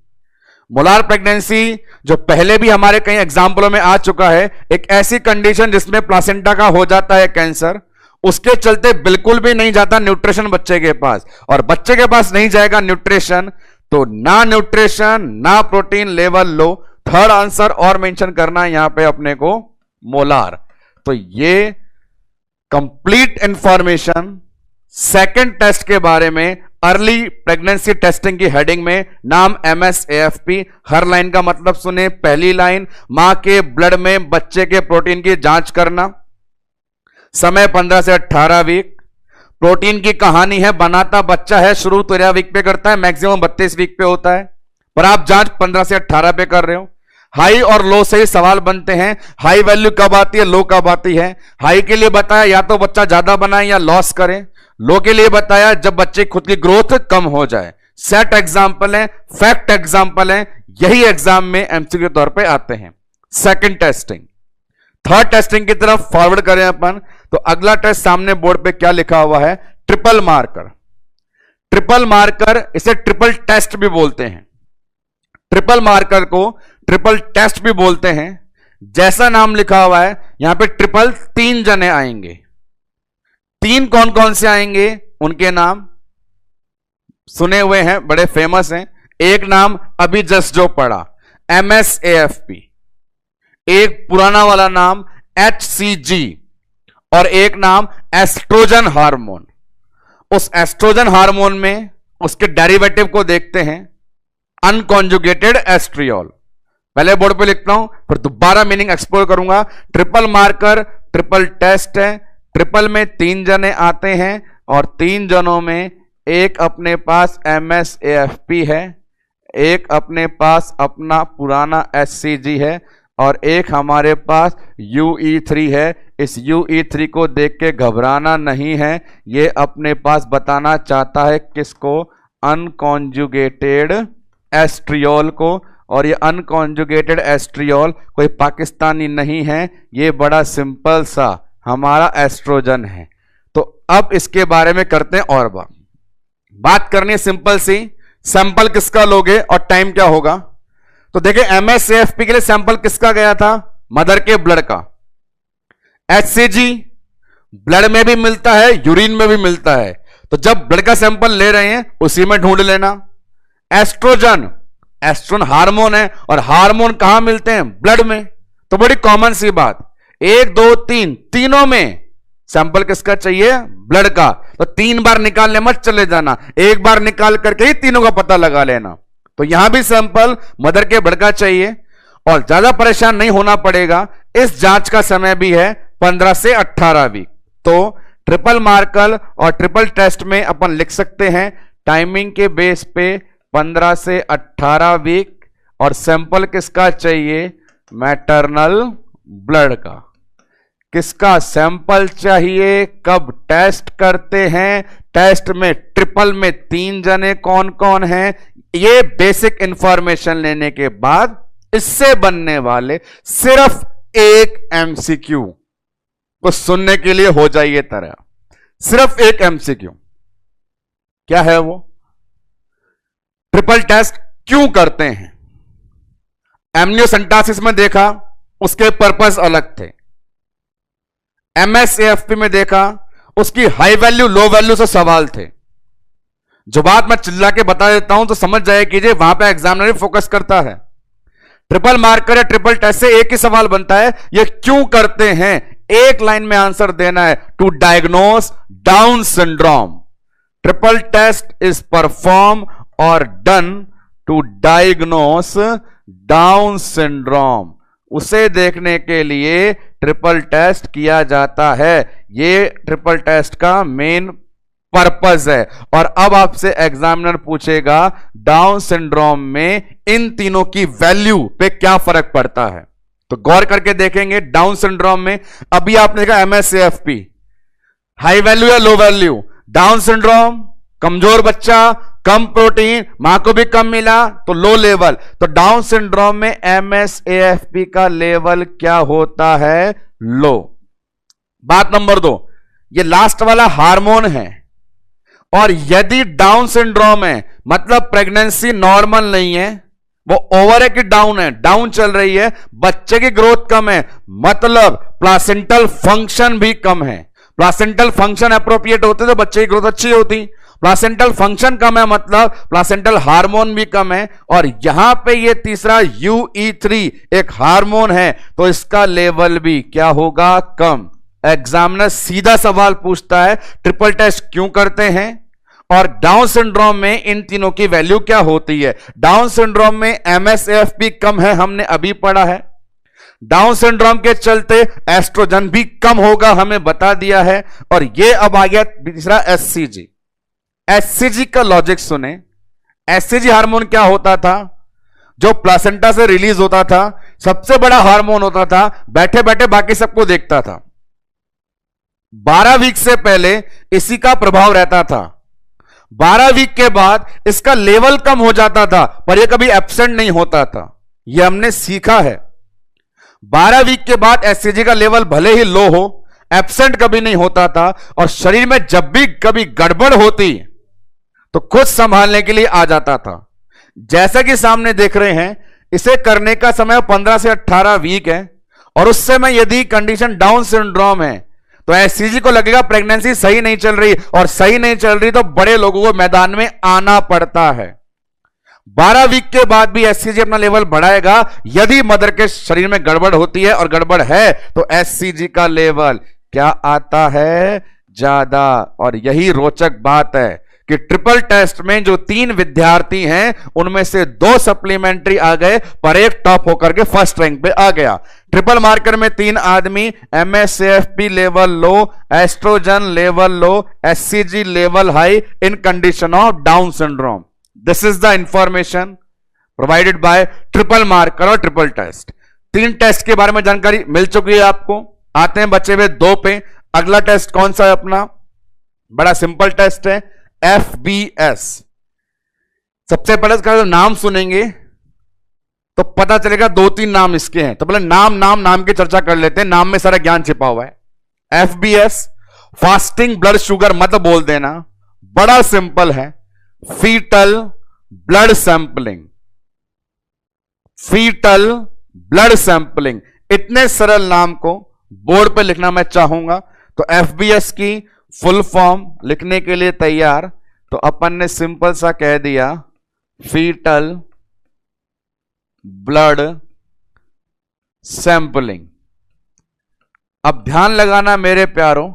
मोलार प्रेगनेंसी जो पहले भी हमारे कई एग्जाम्पलों में आ चुका है, एक ऐसी कंडीशन जिसमें प्लासेंटा का हो जाता है कैंसर, उसके चलते बिल्कुल भी नहीं जाता न्यूट्रिशन बच्चे के पास, और बच्चे के पास नहीं जाएगा न्यूट्रिशन, तो ना न्यूट्रिशन ना protein, level low. Third answer और मेंशन करना है यहां पे अपने को, मोलार। तो ये कंप्लीट इंफॉर्मेशन सेकंड टेस्ट के बारे में अर्ली प्रेगनेंसी टेस्टिंग की हेडिंग में, नाम MSAFP। हर लाइन का मतलब सुने। पहली लाइन, मां के ब्लड में बच्चे के प्रोटीन की जांच करना, समय 15 से 18 वीक। प्रोटीन की कहानी है, बनाता बच्चा है, शुरू 13 वीक पे करता है, मैक्सिमम 32 वीक पे होता है, पर आप जांच 15 से 18 पे कर रहे हो। हाई और लो से ही सवाल बनते हैं, हाई वैल्यू कब आती है, लो कब आती है। हाई के लिए बताया या तो बच्चा ज्यादा बनाए या लॉस करे, लो के लिए बताया जब बच्चे खुद की ग्रोथ कम हो जाए। सेट एग्जाम्पल है, फैक्ट एग्जाम्पल है, यही एग्जाम में एमसीक्यू के तौर पे आते हैं। Second testing. थर्ड टेस्टिंग की तरफ फॉरवर्ड करें अपन, तो अगला टेस्ट सामने बोर्ड पे क्या लिखा हुआ है, ट्रिपल मार्कर। ट्रिपल मार्कर, इसे ट्रिपल टेस्ट भी बोलते हैं। ट्रिपल मार्कर को ट्रिपल टेस्ट भी बोलते हैं। जैसा नाम लिखा हुआ है यहां पे ट्रिपल 3 जने आएंगे। 3 कौन कौन से आएंगे, उनके नाम सुने हुए हैं, बड़े फेमस हैं। एक नाम अभी जस्ट जो पढ़ा, MSAFP। एक पुराना वाला नाम HCG, और एक नाम एस्ट्रोजन हार्मोन। उस एस्ट्रोजन हार्मोन में उसके डेरिवेटिव को देखते हैं, अनकॉन्जुगेटेड एस्ट्रियोल। पहले बोर्ड पे लिखता हूं, फिर दोबारा मीनिंग एक्सप्लोर करूंगा। ट्रिपल मार्कर ट्रिपल टेस्ट है। ट्रिपल में 3 जने आते हैं, और 3 जनों में एक अपने पास MSAFP है, एक अपने पास अपना पुराना HCG है, और एक हमारे पास UE3 है। इस UE3 को देख के घबराना नहीं है, ये अपने पास बताना चाहता है किसको, अनकॉन्जुगेटेड एस्ट्रियोल को। और ये अनकॉन्जुगेटेड एस्ट्रियोल कोई पाकिस्तानी नहीं है, ये बड़ा सिंपल सा हमारा एस्ट्रोजन है। तो अब इसके बारे में करते हैं और बात करनी है सिंपल सी। सैंपल किसका लोगे और टाइम क्या होगा? तो देखिए MSAFP के लिए सैंपल किसका गया था, मदर के ब्लड का। HCG ब्लड में भी मिलता है, यूरिन में भी मिलता है, तो जब ब्लड का सैंपल ले रहे हैं उसी में ढूंढ लेना। एस्ट्रोजन, एस्ट्रोजन हार्मोन है, और हार्मोन कहां मिलते हैं, ब्लड में, तो बड़ी कॉमन सी बात। 1 2 3 तीनों में सैंपल किसका चाहिए, ब्लड का। तो 3 बार निकालने मत चले जाना, एक बार निकाल करके ही तीनों का पता लगा लेना। तो यहां भी सैंपल मदर के ब्लड का चाहिए, और ज्यादा परेशान नहीं होना पड़ेगा। इस जांच का समय भी है 15 से 18 वीक। तो ट्रिपल मार्कर और ट्रिपल टेस्ट में अपन लिख सकते हैं टाइमिंग के बेस पे 15 से 18 वीक, और सैंपल किसका चाहिए, मैटरनल ब्लड का। किसका सैंपल चाहिए, कब टेस्ट करते हैं, टेस्ट में ट्रिपल में 3 जने कौन कौन हैं, ये बेसिक इंफॉर्मेशन लेने के बाद इससे बनने वाले सिर्फ एक MCQ को सुनने के लिए हो जाइए तरह। सिर्फ एक MCQ क्या है वो, ट्रिपल टेस्ट क्यों करते हैं। एमनियोसेंटासिस में देखा उसके पर्पस अलग थे, MSAFP में देखा उसकी हाई वैल्यू लो वैल्यू से सवाल थे। जो बात मैं चिल्ला के बता देता हूं तो समझ जाए कीजिए, वहां पे एग्जामिनर फोकस करता है। ट्रिपल मार्कर या ट्रिपल टेस्ट से एक ही सवाल बनता है, ये क्यों करते हैं, एक लाइन में आंसर देना है, to diagnose Down syndrome. Triple test is perform और done to diagnose Down syndrome. उसे देखने के लिए ट्रिपल टेस्ट किया जाता है। ये ट्रिपल टेस्ट का मेन पर्पस है। और अब आपसे एग्जामिनर पूछेगा डाउन सिंड्रोम में इन तीनों की वैल्यू पे क्या फर्क पड़ता है। तो गौर करके देखेंगे डाउन सिंड्रोम में। अभी आपने देखा MSAFP हाई वैल्यू या लो वैल्यू। डाउन सिंड्रोम कमजोर बच्चा, कम प्रोटीन, मां को भी कम मिला तो लो लेवल। तो डाउन सिंड्रोम में MSAFP का लेवल क्या होता है? लो। बात नंबर 2, ये लास्ट वाला हार्मोन है। और यदि डाउन सिंड्रोम है मतलब प्रेगनेंसी नॉर्मल नहीं है, वो ओवर है कि डाउन है, डाउन चल रही है, बच्चे की ग्रोथ कम है मतलब प्लासेंटल फंक्शन भी कम है। प्लासेंटल फंक्शन अप्रोप्रिएट होते तो बच्चे की ग्रोथ अच्छी होती। प्लासेंटल फंक्शन कम है मतलब प्लासेंटल हार्मोन भी कम है। और यहां पे ये तीसरा UE3 एक हार्मोन है तो इसका लेवल भी क्या होगा? कम। एग्जामिनर सीधा सवाल पूछता है ट्रिपल टेस्ट क्यों करते हैं और डाउन सिंड्रोम में इन तीनों की वैल्यू क्या होती है। डाउन सिंड्रोम में MSAFP कम है, हमने अभी पढ़ा है। डाउन सिंड्रोम के चलते एस्ट्रोजन भी कम होगा, हमें बता दिया है। और ये अब आ गया तीसरा SCG। SCG का लॉजिक सुने। SCG हार्मोन क्या होता था? जो प्लासेंटा से रिलीज होता था, सबसे बड़ा हार्मोन होता था, बैठे बैठे बाकी सबको देखता था। 12 वीक से पहले इसी का प्रभाव रहता था। 12 वीक के बाद इसका लेवल कम हो जाता था पर यह कभी एब्सेंट नहीं होता था। यह हमने सीखा है। 12 वीक के बाद SCG का लेवल भले ही लो हो, एब्सेंट कभी नहीं होता था। और शरीर में जब भी कभी गड़बड़ होती तो खुद संभालने के लिए आ जाता था। जैसा कि सामने देख रहे हैं, इसे करने का समय 15 से 18 वीक है। और उस समय यदि कंडीशन डाउन सिंड्रोम है तो SCG को लगेगा प्रेगनेंसी सही नहीं चल रही, और सही नहीं चल रही तो बड़े लोगों को मैदान में आना पड़ता है। 12 वीक के बाद भी SCG अपना लेवल बढ़ाएगा यदि मदर के शरीर में गड़बड़ होती है, और गड़बड़ है तो SCG का लेवल क्या आता है? ज्यादा। और यही रोचक बात है कि ट्रिपल टेस्ट में जो 3 विद्यार्थी हैं उनमें से 2 सप्लीमेंट्री आ गए पर एक टॉप होकर के फर्स्ट रैंक पे आ गया। ट्रिपल मार्कर में 3 आदमी, MSAFP level low, oestrogen level low, SCG level high in condition of Down syndrome. This is the information provided by triple marker और ट्रिपल टेस्ट। 3 टेस्ट के बारे में जानकारी मिल चुकी है आपको। आते हैं बचे हुए 2 पे। अगला टेस्ट कौन सा है अपना? बड़ा सिंपल टेस्ट है, FBS। सबसे पहले इसका नाम सुनेंगे तो पता चलेगा 2-3 नाम इसके हैं। तो पहले नाम की चर्चा कर लेते हैं। नाम में सारा ज्ञान छिपा हुआ है। FBS फास्टिंग ब्लड शुगर मत बोल देना, बड़ा सिंपल है। Foetal blood sampling, foetal blood sampling, इतने सरल नाम को बोर्ड पे लिखना मैं चाहूंगा। तो FBS की फुल फॉर्म लिखने के लिए तैयार, तो अपन ने सिंपल सा कह दिया फीटल ब्लड सैंपलिंग। अब ध्यान लगाना मेरे प्यारों,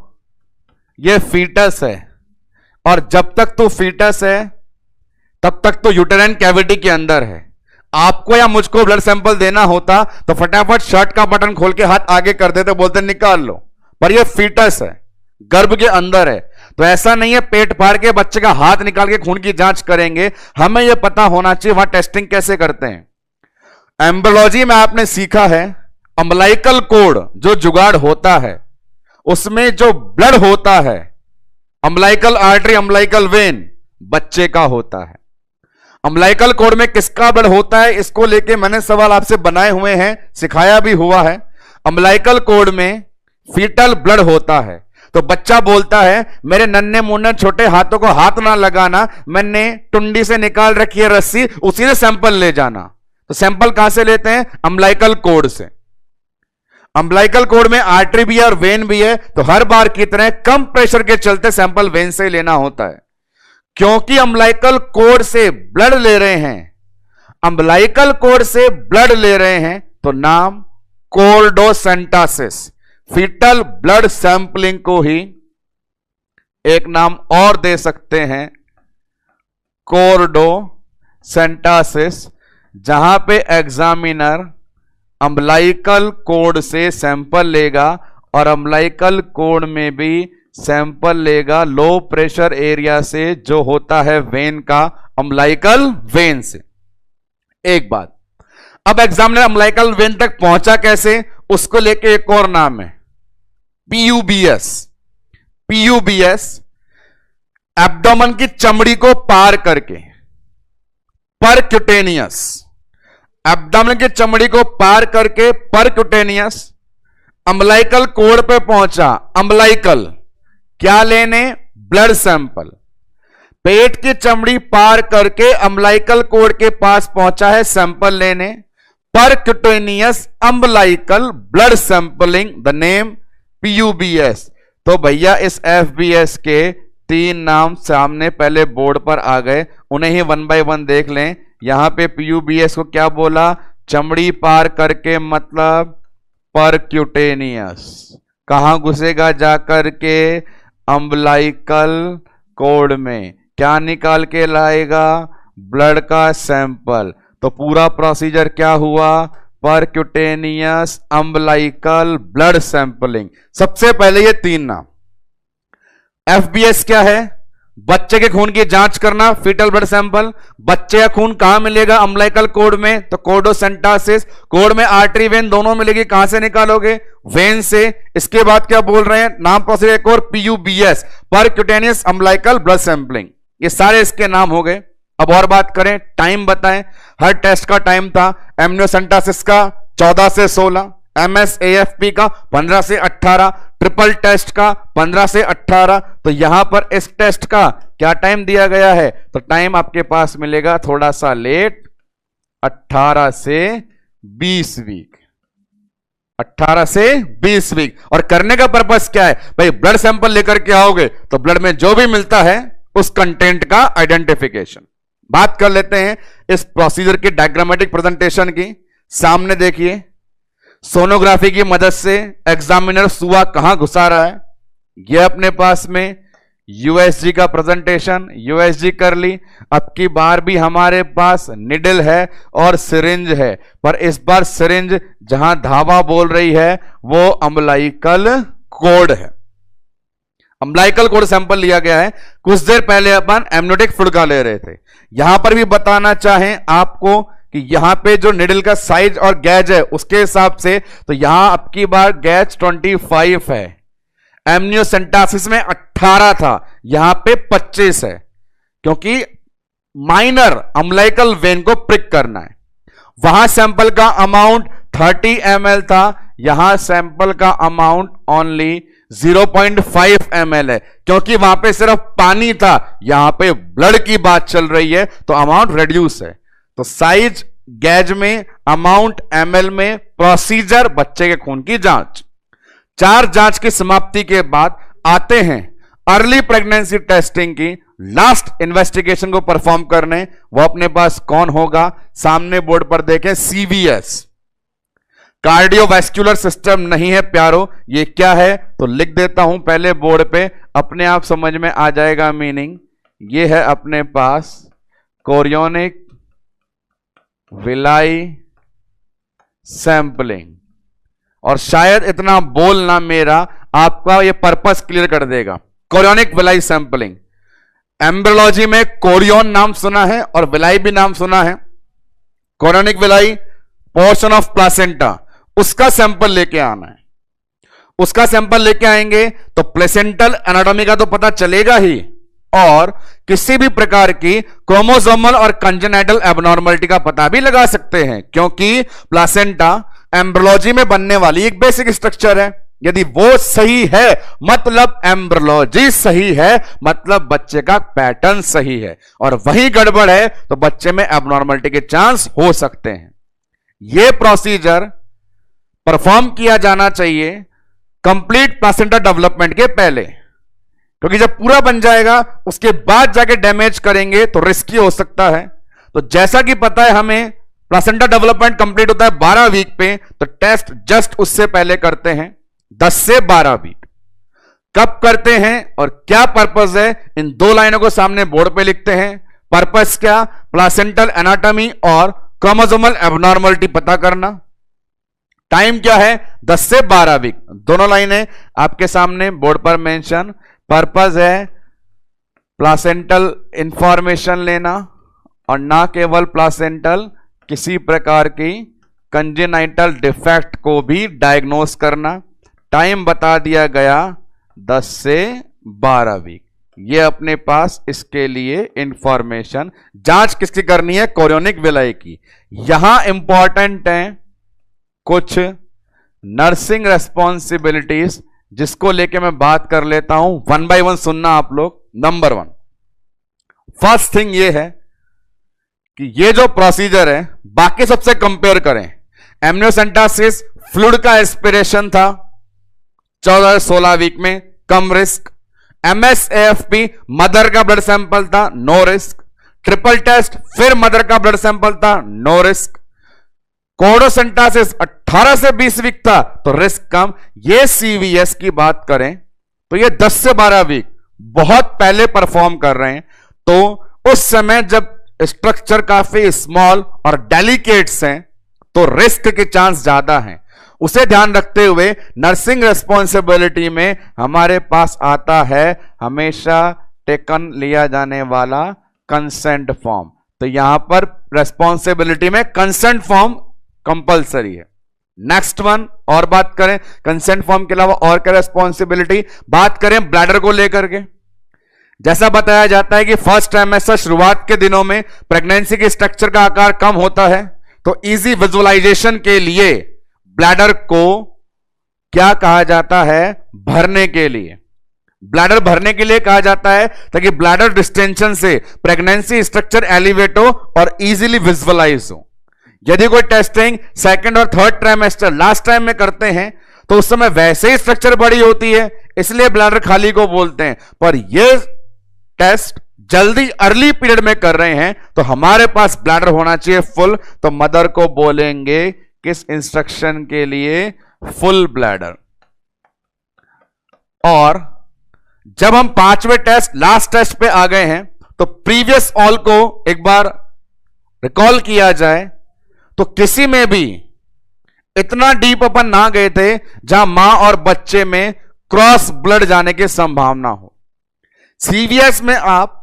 यह फीटस है और जब तक तो फीटस है तब तक तो यूटेराइन कैविटी के अंदर है। आपको या मुझको ब्लड सैंपल देना होता तो फटाफट शर्ट का बटन खोल के हाथ आगे कर देते, बोलते निकाल लो, पर यह फीटस है, गर्भ के अंदर है। तो ऐसा नहीं है पेट फाड़ के बच्चे का हाथ निकाल के खून की जांच करेंगे। हमें यह पता होना चाहिए वहां टेस्टिंग कैसे करते हैं। एम्ब्रोलॉजी में आपने सीखा है अम्बलाइकल कोड जो जुगाड़ होता है उसमें जो ब्लड होता है, अम्बलाइकल आर्टरी, अम्बलाइकल वेन बच्चे का होता है। अम्बलाइकल कोड में किसका ब्लड होता है, इसको लेके मैंने सवाल आपसे बनाए हुए हैं, सिखाया भी हुआ है। अम्बलाइकल कोड में फीटल ब्लड होता है। तो बच्चा बोलता है मेरे नन्हे मुन्ने छोटे हाथों को हाथ ना लगाना, मैंने टुंडी से निकाल रखी है रस्सी, उसी से सैंपल ले जाना। तो सैंपल कहां से लेते हैं? अम्बलाइकल कोड से। अम्बलाइकल कोड में आर्टरी भी है और वेन भी है, तो हर बार की तरह कम प्रेशर के चलते सैंपल वेन से ही लेना होता है। क्योंकि अम्बलाइकल कोड से ब्लड ले रहे हैं, अम्बलाइकल कोड से ब्लड ले रहे हैं, तो नाम कोर्डोसेंटासिस। फीटल ब्लड सैंपलिंग को ही एक नाम और दे सकते हैं कोर्डोसेंटासिस, जहां पे एग्जामिनर अम्बलाइकल कोड से सैंपल लेगा और अम्बलाइकल कोड में भी सैंपल लेगा लो प्रेशर एरिया से, जो होता है वेन का, अम्बलाइकल वेन से। एक बात, अब एग्जामिनर अम्बलाइकल वेन तक पहुंचा कैसे, उसको लेके एक और नाम है पीयूबीएस। पीयूबीएस एब्डोमेन की चमड़ी को पार करके, परक्यूटेनियस, एब्डोमेन की चमड़ी को पार करके परक्यूटेनियस अम्बलाइकल कोड पे पहुंचा। अम्बलाइकल क्या लेने, ब्लड सैंपल। पेट की चमड़ी पार करके अम्बलाइकल कोड के पास पहुंचा है सैंपल लेने, percutaneous umbilical blood sampling, the name PUBS. तो भैया इस एफबीएस के 3 नाम सामने पहले बोर्ड पर आ गए, उन्हें ही 1 बाय 1 देख लें। यहां पे पीयूबीएस को क्या बोला, चमड़ी पार करके, मतलब परक्यूटेनियस। कहां घुसेगा जाकर के, अम्बलाइकल कोड में। क्या निकाल के लाएगा, ब्लड का सैंपल। तो पूरा प्रोसीजर क्या हुआ, परक्यूटेनियस अम्बलाइकल ब्लड सैंपलिंग। सबसे पहले ये 3 नाम। एफबीएस क्या है, बच्चे के खून की जांच करना, फीटल ब्लड सैंपल। बच्चे का खून कहां मिलेगा, अम्बलाइकल कोड में, तो कोडोसेंटासिस। कोड में आर्टरी वेन दोनों मिलेगी, कहां से निकालोगे, वेन से। इसके बाद क्या बोल रहे हैं, नाम प्रोसीजर एक और, पीयूबीएस, परक्यूटेनियस अम्बलाइकल ब्लड सैंपलिंग। ये सारे इसके नाम हो गए। अब और बात करें, टाइम बताएं। हर टेस्ट का टाइम था, एमनियोसेंटासिस का 14 से 16, MSAFP का 15 से 18, ट्रिपल टेस्ट का 15 से 18। तो यहां पर इस टेस्ट का क्या टाइम दिया गया है, तो टाइम आपके पास मिलेगा थोड़ा सा लेट, 18 से 20 वीक। 18 से 20 वीक। और करने का पर्पस क्या है भाई, ब्लड सैंपल लेकर के आओगे तो ब्लड में जो भी मिलता है उस कंटेंट का आइडेंटिफिकेशन। बात कर लेते हैं इस प्रोसीजर की डायग्रामेटिक प्रेजेंटेशन की। सामने देखिए, सोनोग्राफी की मदद से एग्जामिनर सुआ कहां घुसा रहा है, यह अपने पास में यूएसजी का प्रेजेंटेशन, यूएसजी कर ली। अब की बार भी हमारे पास निडल है और सिरिंज है, पर इस बार सिरिंज जहां धावा बोल रही है वो अम्बलाइकल कोड है। अम्बलाइकल कोड सैंपल लिया गया है। कुछ देर पहले अपन एमनियोटिक फ्लूइड का ले रहे थे। यहां पर भी बताना चाहें आपको कि यहां पे जो निडल का साइज और गैज है उसके हिसाब से, तो यहां अब की बार गैज 25 है, एमनियोसेंटासिस में 18 था, यहां पे 25 है, क्योंकि माइनर अम्बलाइकल वेन को प्रिक करना है। वहां सैंपल का अमाउंट 30 ml था, यहां सैंपल का अमाउंट ओनली 0.5 ml है, क्योंकि वहां पे सिर्फ पानी था, यहां पे ब्लड की बात चल रही है तो अमाउंट रिड्यूस है। तो साइज गैज में, अमाउंट ml में, प्रोसीजर बच्चे के खून की जांच। 4 जांच की समाप्ति के बाद आते हैं अर्ली प्रेगनेंसी टेस्टिंग की लास्ट इन्वेस्टिगेशन को परफॉर्म करने। वो अपने पास कौन होगा, सामने बोर्ड पर देखें, CVS, कार्डियोवैस्कुलर सिस्टम नहीं है प्यारो। ये क्या है तो लिख देता हूं पहले बोर्ड पे, अपने आप समझ में आ जाएगा मीनिंग। ये है अपने पास कोरियोनिक विलाई सैंपलिंग। और शायद इतना बोलना मेरा आपका ये पर्पस क्लियर कर देगा। कोरियोनिक विलाई सैंपलिंग, एम्ब्रियोलॉजी में कोरियोन नाम सुना है और विलाई भी नाम सुना है। Chorionic villi portion of placenta, उसका सैंपल लेके आना है। उसका सैंपल लेके आएंगे तो प्लेसेंटल एनाटॉमी का तो पता चलेगा ही, और किसी भी प्रकार की क्रोमोसोमल और कंजेनाइटल एबनॉर्मलिटी का पता भी लगा सकते हैं, क्योंकि प्लासेंटा एम्ब्रियोलॉजी में बनने वाली एक बेसिक स्ट्रक्चर है। यदि वो सही है मतलब एम्ब्रियोलॉजी सही है, मतलब बच्चे का पैटर्न सही है, और वही गड़बड़ है तो बच्चे में एबनॉर्मलिटी के चांस हो सकते हैं। यह प्रोसीजर परफॉर्म किया जाना चाहिए कंप्लीट प्लासेंटा डेवलपमेंट के पहले, क्योंकि जब पूरा बन जाएगा उसके बाद जाके डैमेज करेंगे तो रिस्की हो सकता है। तो जैसा कि पता है हमें प्लासेंटा डेवलपमेंट कंप्लीट होता है 12 वीक पे, तो टेस्ट जस्ट उससे पहले करते हैं 10 से 12 वीक। कब करते हैं और क्या पर्पस है, इन 2 लाइनों को सामने बोर्ड पे लिखते हैं। पर्पस क्या, प्लासेंटल एनाटॉमी और क्रोमोसोमल एबनॉर्मलिटी पता करना। टाइम क्या है? 10 से 12 वीक। दोनों लाइनें आपके सामने बोर्ड पर मेंशन। पर्पस है प्लासेंटल इंफॉर्मेशन लेना और ना केवल प्लासेंटल, किसी प्रकार की कंजेनाइटल डिफेक्ट को भी डायग्नोस करना। टाइम बता दिया गया 10 से 12 वीक। ये अपने पास इसके लिए इंफॉर्मेशन। जांच किसकी करनी है? कोरियोनिक विलय की। यहां इंपॉर्टेंट है कुछ नर्सिंग रेस्पॉन्सिबिलिटीज, जिसको लेके मैं बात कर लेता हूं। 1 बाय 1 सुनना आप लोग। नंबर 1, फर्स्ट थिंग ये है कि ये जो प्रोसीजर है बाकी सबसे कंपेयर करें। एमनियोसेंटासिस फ्लूइड का एस्पिरेशन था 14 से 16 वीक में, कम रिस्क। MSAFP मदर का ब्लड सैंपल था, नो रिस्क। ट्रिपल टेस्ट फिर मदर का ब्लड सैंपल था, नो रिस्क। कोर्डोसेंटासिस 18 से 20 वीक था तो रिस्क कम। ये CVS की बात करें तो ये 10 से 12 वीक बहुत पहले परफॉर्म कर रहे हैं। तो उस समय जब स्ट्रक्चर काफी स्मॉल और डेलिकेट्स हैं तो रिस्क के चांस ज्यादा हैं। उसे ध्यान रखते हुए नर्सिंग रेस्पॉन्सिबिलिटी में हमारे पास आता है हमेशा टेकन लिया जाने वाला कंसेंट फॉर्म। तो यहां पर रेस्पॉन्सिबिलिटी में कंसेंट फॉर्म कंपलसरी है। नेक्स्ट वन और बात करें कंसेंट फॉर्म के अलावा और क्या रेस्पॉन्सिबिलिटी, बात करें ब्लैडर को लेकर के। जैसा बताया जाता है कि फर्स्ट ट्राइमेस्टर शुरुआत के दिनों में प्रेगनेंसी के स्ट्रक्चर का आकार कम होता है, तो इजी विजुअलाइजेशन के लिए ब्लैडर को क्या कहा जाता है? भरने के लिए। ब्लैडर भरने के लिए कहा जाता है ताकि ब्लैडर डिस्टेंशन से प्रेगनेंसी स्ट्रक्चर एलिवेट हो और इजीली विजुअलाइज हो। यदि कोई टेस्टिंग सेकंड और थर्ड ट्राइमेस्टर लास्ट टाइम में करते हैं तो उस समय वैसे ही स्ट्रक्चर बड़ी होती है, इसलिए ब्लैडर खाली को बोलते हैं। पर यह टेस्ट जल्दी अर्ली पीरियड में कर रहे हैं तो हमारे पास ब्लैडर होना चाहिए फुल। तो मदर को बोलेंगे किस इंस्ट्रक्शन के लिए? Full bladder. और जब हम 5वें टेस्ट लास्ट टेस्ट पे आ गए हैं तो प्रीवियस ऑल को एक बार रिकॉल किया जाए तो किसी में भी इतना डीप अपन ना गए थे जहां मां और बच्चे में क्रॉस ब्लड जाने की संभावना हो। CVS में आप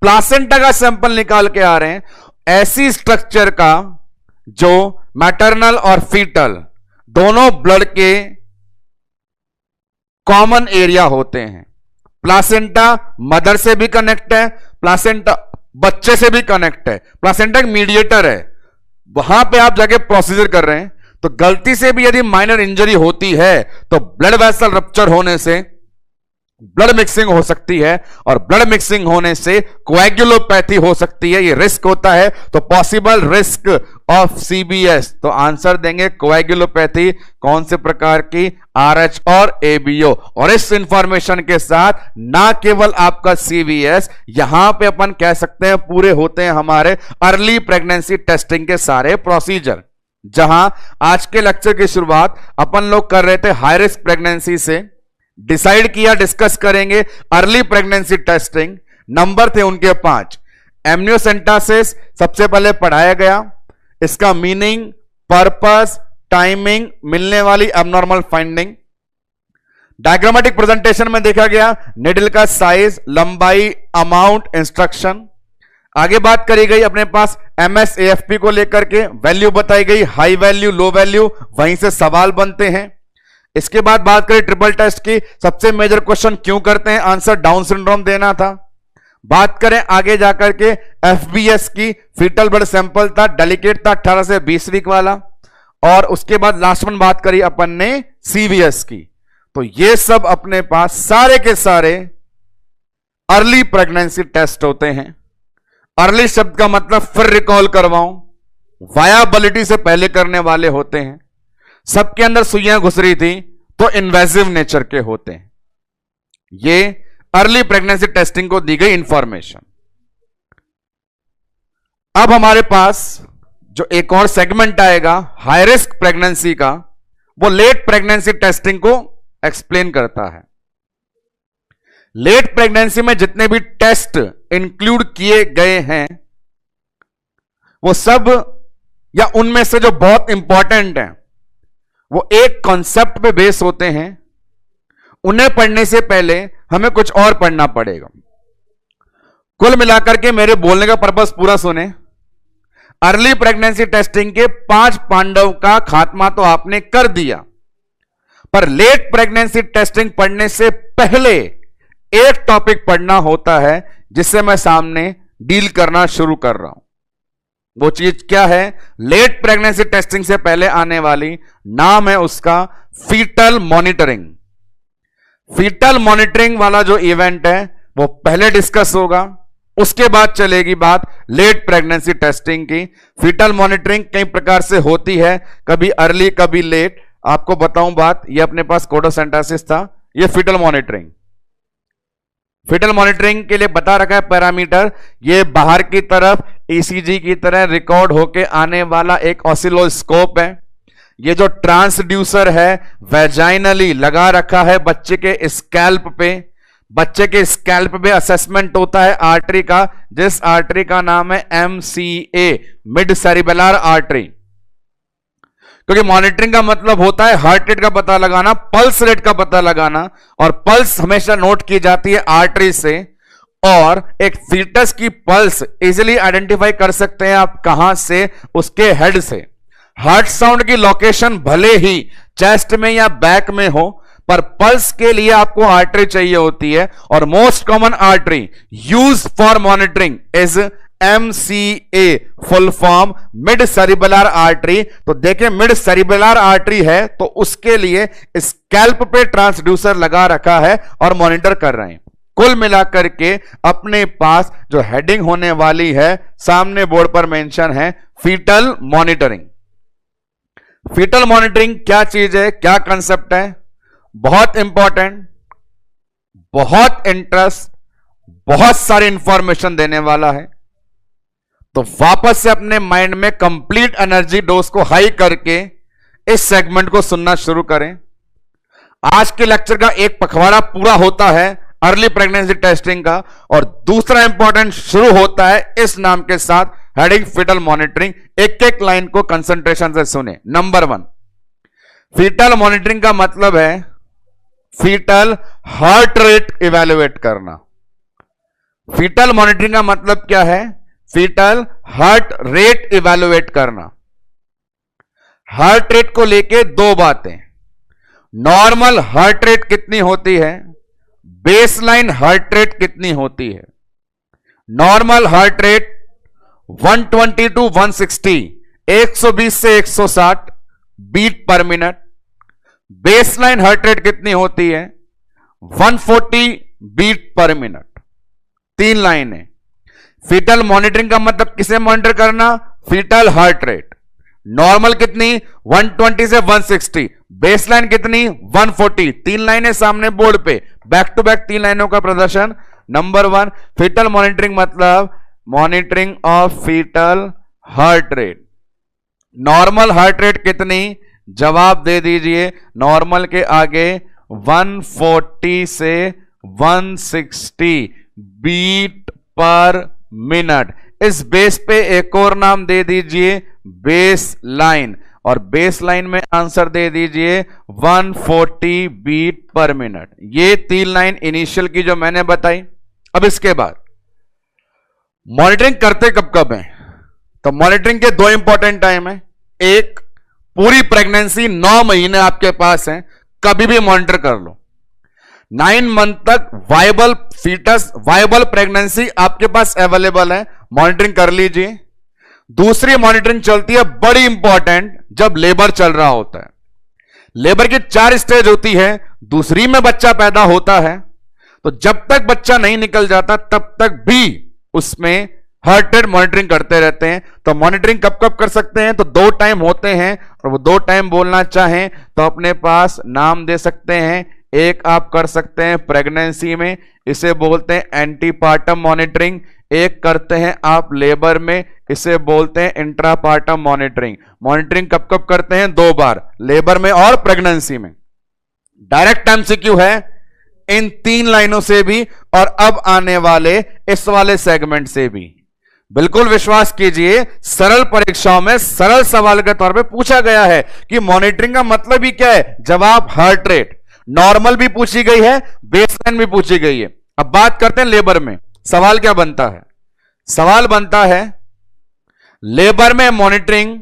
प्लासेंटा का सैंपल निकाल के आ रहे हैं, ऐसी स्ट्रक्चर का जो मैटरनल और फीटल दोनों ब्लड के कॉमन एरिया होते हैं। प्लासेंटा मदर से भी कनेक्ट है, प्लासेंटा बच्चे से भी कनेक्ट है, प्लासेंटा एक मीडिएटर है। वहां पे आप जाके प्रोसीजर कर रहे हैं तो गलती से भी यदि माइनर इंजरी होती है तो ब्लड वेसल रप्चर होने से ब्लड मिक्सिंग हो सकती है और ब्लड मिक्सिंग होने से कोएगुलोपैथी हो सकती है। ये रिस्क होता है। तो पॉसिबल रिस्क ऑफ CBS, तो आंसर देंगे कोएगुलोपैथी। कौन से प्रकार की? RH और ABO। और इस इंफॉर्मेशन के साथ ना केवल आपका CVS, यहां पे अपन कह सकते हैं पूरे होते हैं हमारे अर्ली प्रेगनेंसी टेस्टिंग के सारे प्रोसीजर। जहां आज के लेक्चर की शुरुआत अपन लोग कर रहे थे हाई रिस्क प्रेगनेंसी से, डिसाइड किया डिस्कस करेंगे अर्ली प्रेगनेंसी टेस्टिंग। नंबर थे उनके 5। एमनियोसेंटासिस सबसे पहले पढ़ाया गया, इसका मीनिंग, पर्पस, टाइमिंग, मिलने वाली अबनॉर्मल फाइंडिंग। डायग्रामेटिक प्रेजेंटेशन में देखा गया निडल का साइज, लंबाई, अमाउंट, इंस्ट्रक्शन। आगे बात करी गई अपने पास MSAFP को लेकर के, वैल्यू बताई गई, हाई वैल्यू, लो वैल्यू, वहीं से सवाल बनते हैं। इसके बाद बात करें ट्रिपल टेस्ट की, सबसे मेजर क्वेश्चन क्यों करते हैं? आंसर डाउन सिंड्रोम देना था। बात करें आगे जाकर के FBS की, फीटल ब्लड सैंपल था, डेलिकेट था 18 से 20 वीक वाला। और उसके बाद लास्ट में बात करी अपन ने CVS की। तो ये सब अपने पास सारे के सारे अर्ली प्रेगनेंसी टेस्ट होते हैं। अर्ली शब्द का मतलब फिर रिकॉल करवाऊं, वायाबिलिटी से पहले करने वाले होते हैं। सबके अंदर सुइयां घुस रही थी तो इन्वेजिव नेचर के होते हैं। ये अर्ली प्रेगनेंसी टेस्टिंग को दी गई इंफॉर्मेशन। अब हमारे पास जो एक और सेगमेंट आएगा हाई रिस्क प्रेगनेंसी का, वो लेट प्रेगनेंसी टेस्टिंग को एक्सप्लेन करता है। लेट प्रेगनेंसी में जितने भी टेस्ट इंक्लूड किए गए हैं वो सब या उनमें से जो बहुत इंपॉर्टेंट है वो एक कॉन्सेप्ट पे बेस होते हैं, उन्हें पढ़ने से पहले हमें कुछ और पढ़ना पड़ेगा। कुल मिलाकर के मेरे बोलने का पर्पस पूरा सुने। अर्ली प्रेगनेंसी टेस्टिंग के 5 पांडव का खात्मा तो आपने कर दिया, पर लेट प्रेगनेंसी टेस्टिंग पढ़ने से पहले एक टॉपिक पढ़ना होता है जिससे मैं सामने डील करना शुरू कर रहा हूं। वो चीज क्या है? लेट प्रेगनेंसी टेस्टिंग से पहले आने वाली, नाम है उसका फीटल मॉनिटरिंग। फीटल मॉनिटरिंग वाला जो इवेंट है वो पहले डिस्कस होगा, उसके बाद चलेगी बात लेट प्रेगनेंसी टेस्टिंग की। फीटल मॉनिटरिंग कई प्रकार से होती है, कभी अर्ली कभी लेट। आपको बताऊं बात, ये अपने पास कोडोसेंटासिस था, ये फीटल मॉनिटरिंग। फीटल मॉनिटरिंग के लिए बता रखा है पैरामीटर, ये बाहर की तरफ ईसीजी की तरह रिकॉर्ड होके आने वाला एक ऑसिलोस्कोप है। ये जो ट्रांसड्यूसर है वेजाइनली लगा रखा है बच्चे के स्कैल्प पे। बच्चे के स्कैल्प पे असेसमेंट होता है आर्टरी का, जिस आर्टरी का नाम है MCA, मिड सेरिबेलर आर्टरी। क्योंकि मॉनिटरिंग का मतलब होता है हार्ट रेट का पता लगाना, पल्स रेट का पता लगाना, और पल्स हमेशा नोट की जाती है आर्टरी से। और एक फीटस की पल्स इजीली आइडेंटिफाई कर सकते हैं आप कहां से? उसके हेड से। हार्ट साउंड की लोकेशन भले ही चेस्ट में या बैक में हो, पर पल्स के लिए आपको आर्टरी चाहिए होती है, और most common artery use for monitoring is MCA, full form mid cerebellar artery. तो देखिए मिड सेरिबेलर आर्टरी है तो उसके लिए स्कैल्प पे ट्रांसड्यूसर लगा रखा है और मॉनिटर कर रहे हैं। कुल मिलाकर के अपने पास जो हेडिंग होने वाली है सामने बोर्ड पर मेंशन है फीटल मॉनिटरिंग। फीटल मॉनिटरिंग क्या चीज है, क्या कंसेप्ट है? बहुत इंपॉर्टेंट, बहुत इंटरेस्ट, बहुत सारी इंफॉर्मेशन देने वाला है। तो वापस से अपने माइंड में कंप्लीट एनर्जी डोज को हाई करके इस सेगमेंट को सुनना शुरू करें। आज के लेक्चर का एक पखवाड़ा पूरा होता है अर्ली प्रेगनेंसी टेस्टिंग का, और दूसरा इंपॉर्टेंट शुरू होता है इस नाम के साथ, हेडिंग फीटल मॉनिटरिंग। एक एक लाइन को कंसंट्रेशन से सुने। नंबर 1, फीटल मॉनिटरिंग का मतलब है फीटल हार्ट रेट इवेल्युएट करना। फीटल मॉनिटरिंग का मतलब क्या है? फीटल हार्ट रेट इवेल्युएट करना। हार्ट रेट को लेके 2 बातें, नॉर्मल हार्ट रेट कितनी होती है, बेसलाइन हार्ट रेट कितनी होती है। नॉर्मल हार्ट रेट 120 टू 160, 120 से 160 बीट पर मिनट। बेसलाइन हार्ट रेट कितनी होती है? 140 बीट पर मिनट। 3 लाइन है। फीटल मॉनिटरिंग का मतलब किसे मॉनिटर करना? Fetal heart rate. नॉर्मल कितनी? 120 से 160, बेसलाइन कितनी? 140। 3 लाइनें सामने बोर्ड पे, बैक टू बैक 3 लाइनों का प्रदर्शन। नंबर 1, फीटल मॉनिटरिंग मतलब monitoring of foetal heart rate. Normal heart rate कितनी? जवाब दे दीजिए। नॉर्मल के आगे 140 से 160 बीट पर मिनट। इस बेस पे एक और नाम दे दीजिए बेस लाइन, और बेस लाइन में आंसर दे दीजिए 140 बीट पर मिनट। ये 3 लाइन इनिशियल की जो मैंने बताई। अब इसके बाद मॉनिटरिंग करते कब कब है? तो मॉनिटरिंग के 2 इंपॉर्टेंट टाइम है। एक, पूरी प्रेगनेंसी 9 महीने आपके पास है, कभी भी मॉनिटर कर लो। 9 मंथ तक वायबल फीटस, वायबल प्रेगनेंसी आपके पास अवेलेबल है, मॉनिटरिंग कर लीजिए। दूसरी मॉनिटरिंग चलती है बड़ी इंपॉर्टेंट, जब लेबर चल रहा होता है। लेबर की 4 स्टेज होती है, दूसरी में बच्चा पैदा होता है। तो जब तक बच्चा नहीं निकल जाता तब तक भी उसमें हार्ट रेट मॉनिटरिंग करते रहते हैं। तो मॉनिटरिंग कब कब कर सकते हैं? तो 2 टाइम होते हैं, और वो 2 टाइम बोलना चाहें तो अपने पास नाम दे सकते हैं। एक आप कर सकते हैं प्रेगनेंसी में, इसे बोलते हैं एंटीपार्टम मॉनिटरिंग। एक करते हैं आप लेबर में, इसे बोलते हैं इंट्रापार्टम मॉनिटरिंग। मॉनिटरिंग कब कब करते हैं? 2 बार, लेबर में और प्रेगनेंसी में। डायरेक्ट एमसीक्यू है इन 3 लाइनों से भी, और अब आने वाले इस वाले सेगमेंट से भी। बिल्कुल विश्वास कीजिए, सरल परीक्षाओं में सरल सवाल के तौर पे पूछा गया है कि मॉनिटरिंग का मतलब ही क्या है। जवाब हार्ट रेट, नॉर्मल भी पूछी गई है, बेसलाइन भी पूछी गई है। अब बात करते हैं लेबर में। सवाल क्या बनता है? सवाल बनता है लेबर में मॉनिटरिंग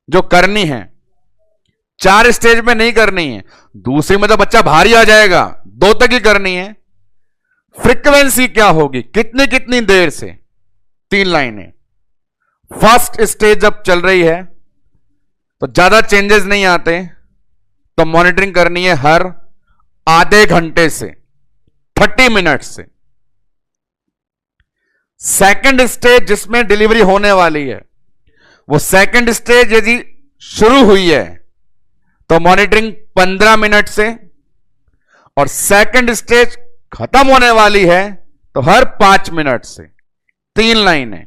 जो करनी है 4 स्टेज में नहीं करनी है, दूसरी में तो बच्चा भारी आ जाएगा, 2 तक ही करनी है। फ्रीक्वेंसी क्या होगी, कितनी कितनी देर से, 3 लाइनें। फर्स्ट स्टेज जब चल रही है तो ज्यादा चेंजेस नहीं आते, तो मॉनिटरिंग करनी है हर आधे घंटे से, 30 मिनट से। सेकंड स्टेज जिसमें डिलीवरी होने वाली है, वो सेकंड स्टेज यदि शुरू हुई है तो मॉनिटरिंग 15 मिनट से, और सेकंड स्टेज खत्म होने वाली है तो हर 5 मिनट से। 3 लाइनें,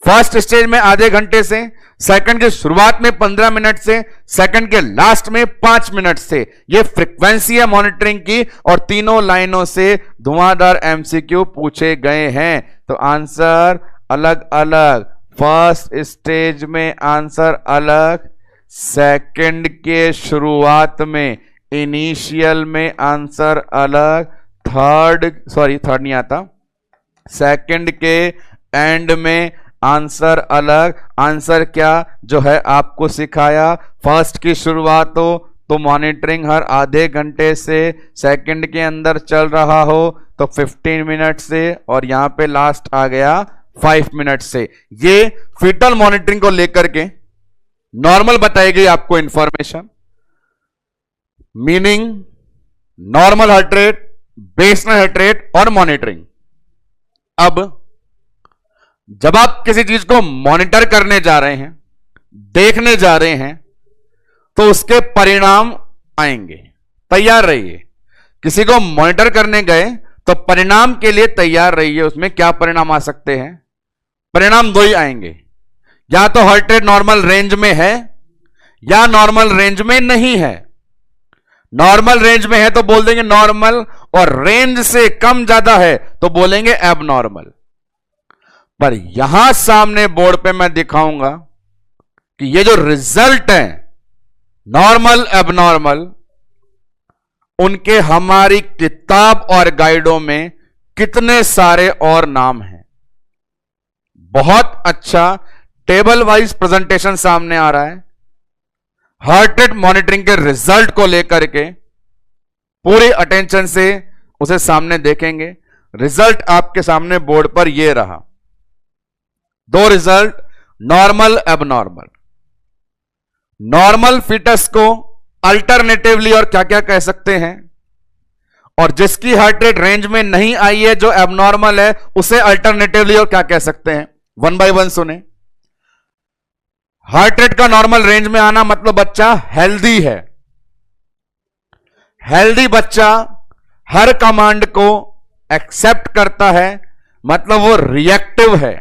फर्स्ट स्टेज में आधे घंटे से, सेकंड के शुरुआत में 15 मिनट से, सेकंड के लास्ट में 5 मिनट से। यह फ्रीक्वेंसी है मॉनिटरिंग की, और तीनों लाइनों से धुआंधार एमसीक्यू पूछे गए हैं। तो आंसर अलग अलग, फर्स्ट स्टेज में आंसर अलग, सेकंड के शुरुआत में इनिशियल में आंसर अलग, थर्ड नहीं आता, सेकंड के एंड में आंसर अलग। आंसर क्या जो है आपको सिखाया, फर्स्ट की शुरुआत हो तो मॉनिटरिंग हर आधे घंटे से, सेकंड के अंदर चल रहा हो तो 15 मिनट से, और यहां पे लास्ट आ गया 5 मिनट से। ये फीटल मॉनिटरिंग को लेकर के नॉर्मल बताई गई आपको information, meaning normal heart rate, baseline heart rate और मॉनिटरिंग। अब जब आप किसी चीज को मॉनिटर करने जा रहे हैं, देखने जा रहे हैं, तो उसके परिणाम आएंगे, तैयार रहिए। किसी को मॉनिटर करने गए तो परिणाम के लिए तैयार रहिए। उसमें क्या परिणाम आ सकते हैं? परिणाम 2 ही आएंगे, या तो हार्ट रेट नॉर्मल रेंज में है या नॉर्मल रेंज में नहीं है। नॉर्मल रेंज में है तो बोल देंगे नॉर्मल, और रेंज से कम ज्यादा है तो बोलेंगे एबनॉर्मल। पर यहां सामने बोर्ड पे मैं दिखाऊंगा कि ये जो रिजल्ट है नॉर्मल एबनॉर्मल, उनके हमारी किताब और गाइडों में कितने सारे और नाम हैं। बहुत अच्छा टेबल वाइज प्रेजेंटेशन सामने आ रहा है। हार्ट रेट मॉनिटरिंग के रिजल्ट को लेकर के पूरे अटेंशन से उसे सामने देखेंगे। रिजल्ट आपके सामने बोर्ड पर यह रहा, 2 result, normal abnormal. Normal foetus को अल्टरनेटिवली और क्या क्या कह सकते हैं, और जिसकी हार्ट रेट रेंज में नहीं आई है, जो एबनॉर्मल है, उसे अल्टरनेटिवली और क्या कह सकते हैं। 1 बाय 1 सुने। हार्ट रेट का नॉर्मल रेंज में आना मतलब बच्चा हेल्दी है। हेल्दी बच्चा हर कमांड को एक्सेप्ट करता है, मतलब वो रिएक्टिव है।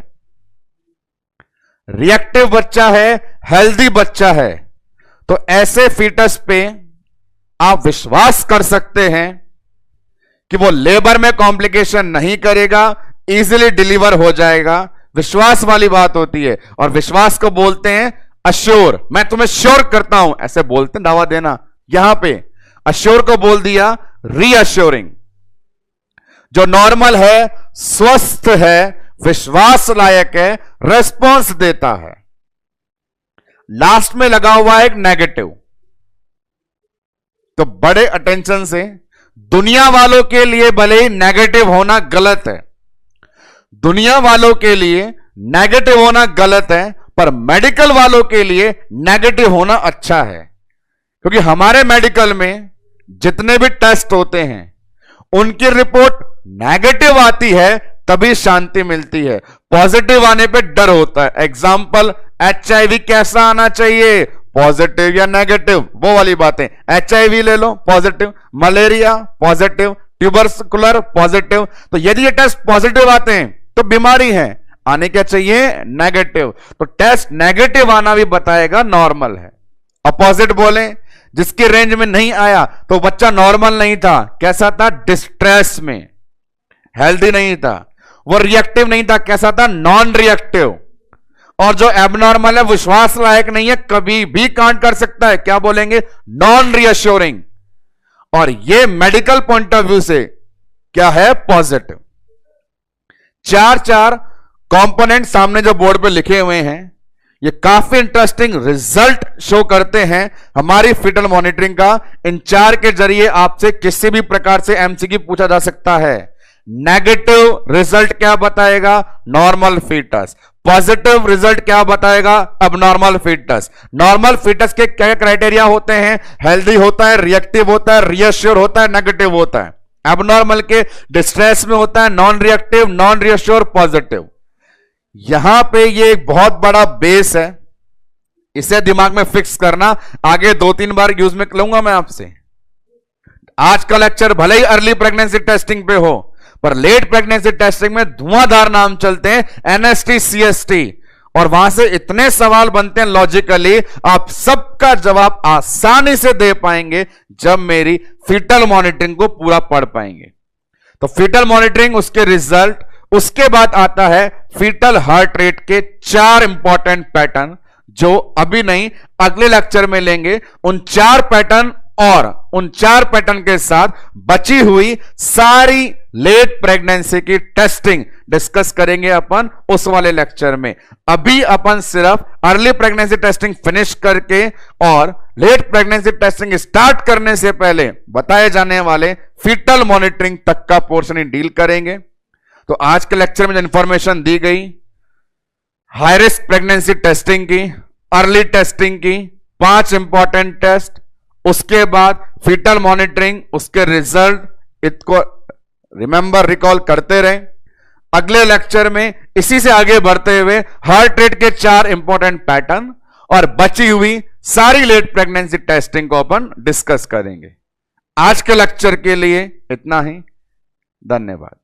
रिएक्टिव बच्चा है, हेल्दी बच्चा है, तो ऐसे फीटस पे आप विश्वास कर सकते हैं कि वो लेबर में कॉम्प्लिकेशन नहीं करेगा, इजीली डिलीवर हो जाएगा। विश्वास वाली बात होती है, और विश्वास को बोलते हैं अश्योर। मैं तुम्हें श्योर करता हूं, ऐसे बोलते हैं दावा देना। यहां पे अश्योर को बोल दिया रीअश्योरिंग। जो नॉर्मल है, स्वस्थ है, विश्वास लायक है, रेस्पॉन्स देता है। लास्ट में लगा हुआ है एक नेगेटिव। तो बड़े अटेंशन से, दुनिया वालों के लिए भले ही नेगेटिव होना गलत है, दुनिया वालों के लिए नेगेटिव होना गलत है, पर मेडिकल वालों के लिए नेगेटिव होना अच्छा है। क्योंकि हमारे मेडिकल में जितने भी टेस्ट होते हैं, उनकी रिपोर्ट नेगेटिव आती है तभी शांति मिलती है, पॉजिटिव आने पे डर होता है। एग्जाम्पल, HIV कैसा आना चाहिए, पॉजिटिव या नेगेटिव, वो वाली बातें। HIV ले लो, positive, malaria positive, tubercular positive. तो यदि ये टेस्ट पॉजिटिव आते हैं तो बीमारी है, आने क्या चाहिए, नेगेटिव। तो टेस्ट नेगेटिव आना भी बताएगा नॉर्मल है। अपोजिट बोले, जिसकी रेंज में नहीं आया तो बच्चा नॉर्मल नहीं था, कैसा था, डिस्ट्रेस में, हेल्दी नहीं था। वो रिएक्टिव नहीं था, कैसा था? Non reactive. और जो एबनॉर्मल है, विश्वास लायक नहीं है, कभी भी कांड कर सकता है, क्या बोलेंगे? Non reassuring. और ये मेडिकल पॉइंट ऑफ व्यू से क्या है? पॉजिटिव। चार कंपोनेंट सामने जो बोर्ड पे लिखे हुए हैं, ये काफी इंटरेस्टिंग रिजल्ट शो करते हैं हमारी फीटल मॉनिटरिंग का। इन चार के जरिए आपसे किसी भी प्रकार से एमसीक्यू पूछा जा सकता है। नेगेटिव रिजल्ट क्या बताएगा? Normal foetus. पॉजिटिव रिजल्ट क्या बताएगा? Abnormal foetus. नॉर्मल फीटस के क्या क्राइटेरिया होते हैं? हेल्दी होता है, रिएक्टिव होता है, रीअश्योर होता है, नेगेटिव होता है। एबनॉर्मल के डिस्ट्रेस में होता है, non reactive, non reassure, positive. यहां पे ये एक बहुत बड़ा बेस है, इसे दिमाग में फिक्स करना। आगे 2-3 बार यूज में लूंगा मैं आपसे। आज का लेक्चर भले ही अर्ली प्रेगनेंसी टेस्टिंग पे हो, पर लेट प्रेगनेंसी टेस्टिंग में धुआंधार नाम चलते हैं, एनएसटी, सीएसटी, और वहां से इतने सवाल बनते हैं लॉजिकली, आप सबका जवाब आसानी से दे पाएंगे जब मेरी फीटल मॉनिटरिंग को पूरा पढ़ पाएंगे। तो फीटल मॉनिटरिंग, उसके रिजल्ट, उसके बाद आता है फीटल हार्ट रेट के 4 इंपॉर्टेंट पैटर्न, जो अभी नहीं अगले लेक्चर में लेंगे। उन 4 पैटर्न और उन 4 पैटर्न के साथ बची हुई सारी लेट प्रेगनेंसी की टेस्टिंग डिस्कस करेंगे अपन उस वाले लेक्चर में। अभी अपन सिर्फ अर्ली प्रेगनेंसी टेस्टिंग फिनिश करके और लेट प्रेगनेंसी टेस्टिंग स्टार्ट करने से पहले बताए जाने वाले फीटल मॉनिटरिंग तक का पोर्शन ही डील करेंगे। तो आज के लेक्चर में जो इंफॉर्मेशन दी गई, हाई रिस्क प्रेगनेंसी टेस्टिंग की, अर्ली टेस्टिंग की, 5 इंपॉर्टेंट टेस्ट, उसके बाद फीटल मॉनिटरिंग, उसके रिजल्ट, इसको रिमेंबर, रिकॉल करते रहे। अगले लेक्चर में इसी से आगे बढ़ते हुए हार्ट रेट के 4 इंपॉर्टेंट पैटर्न और बची हुई सारी लेट प्रेगनेंसी टेस्टिंग को अपन डिस्कस करेंगे। आज के लेक्चर के लिए इतना ही। धन्यवाद।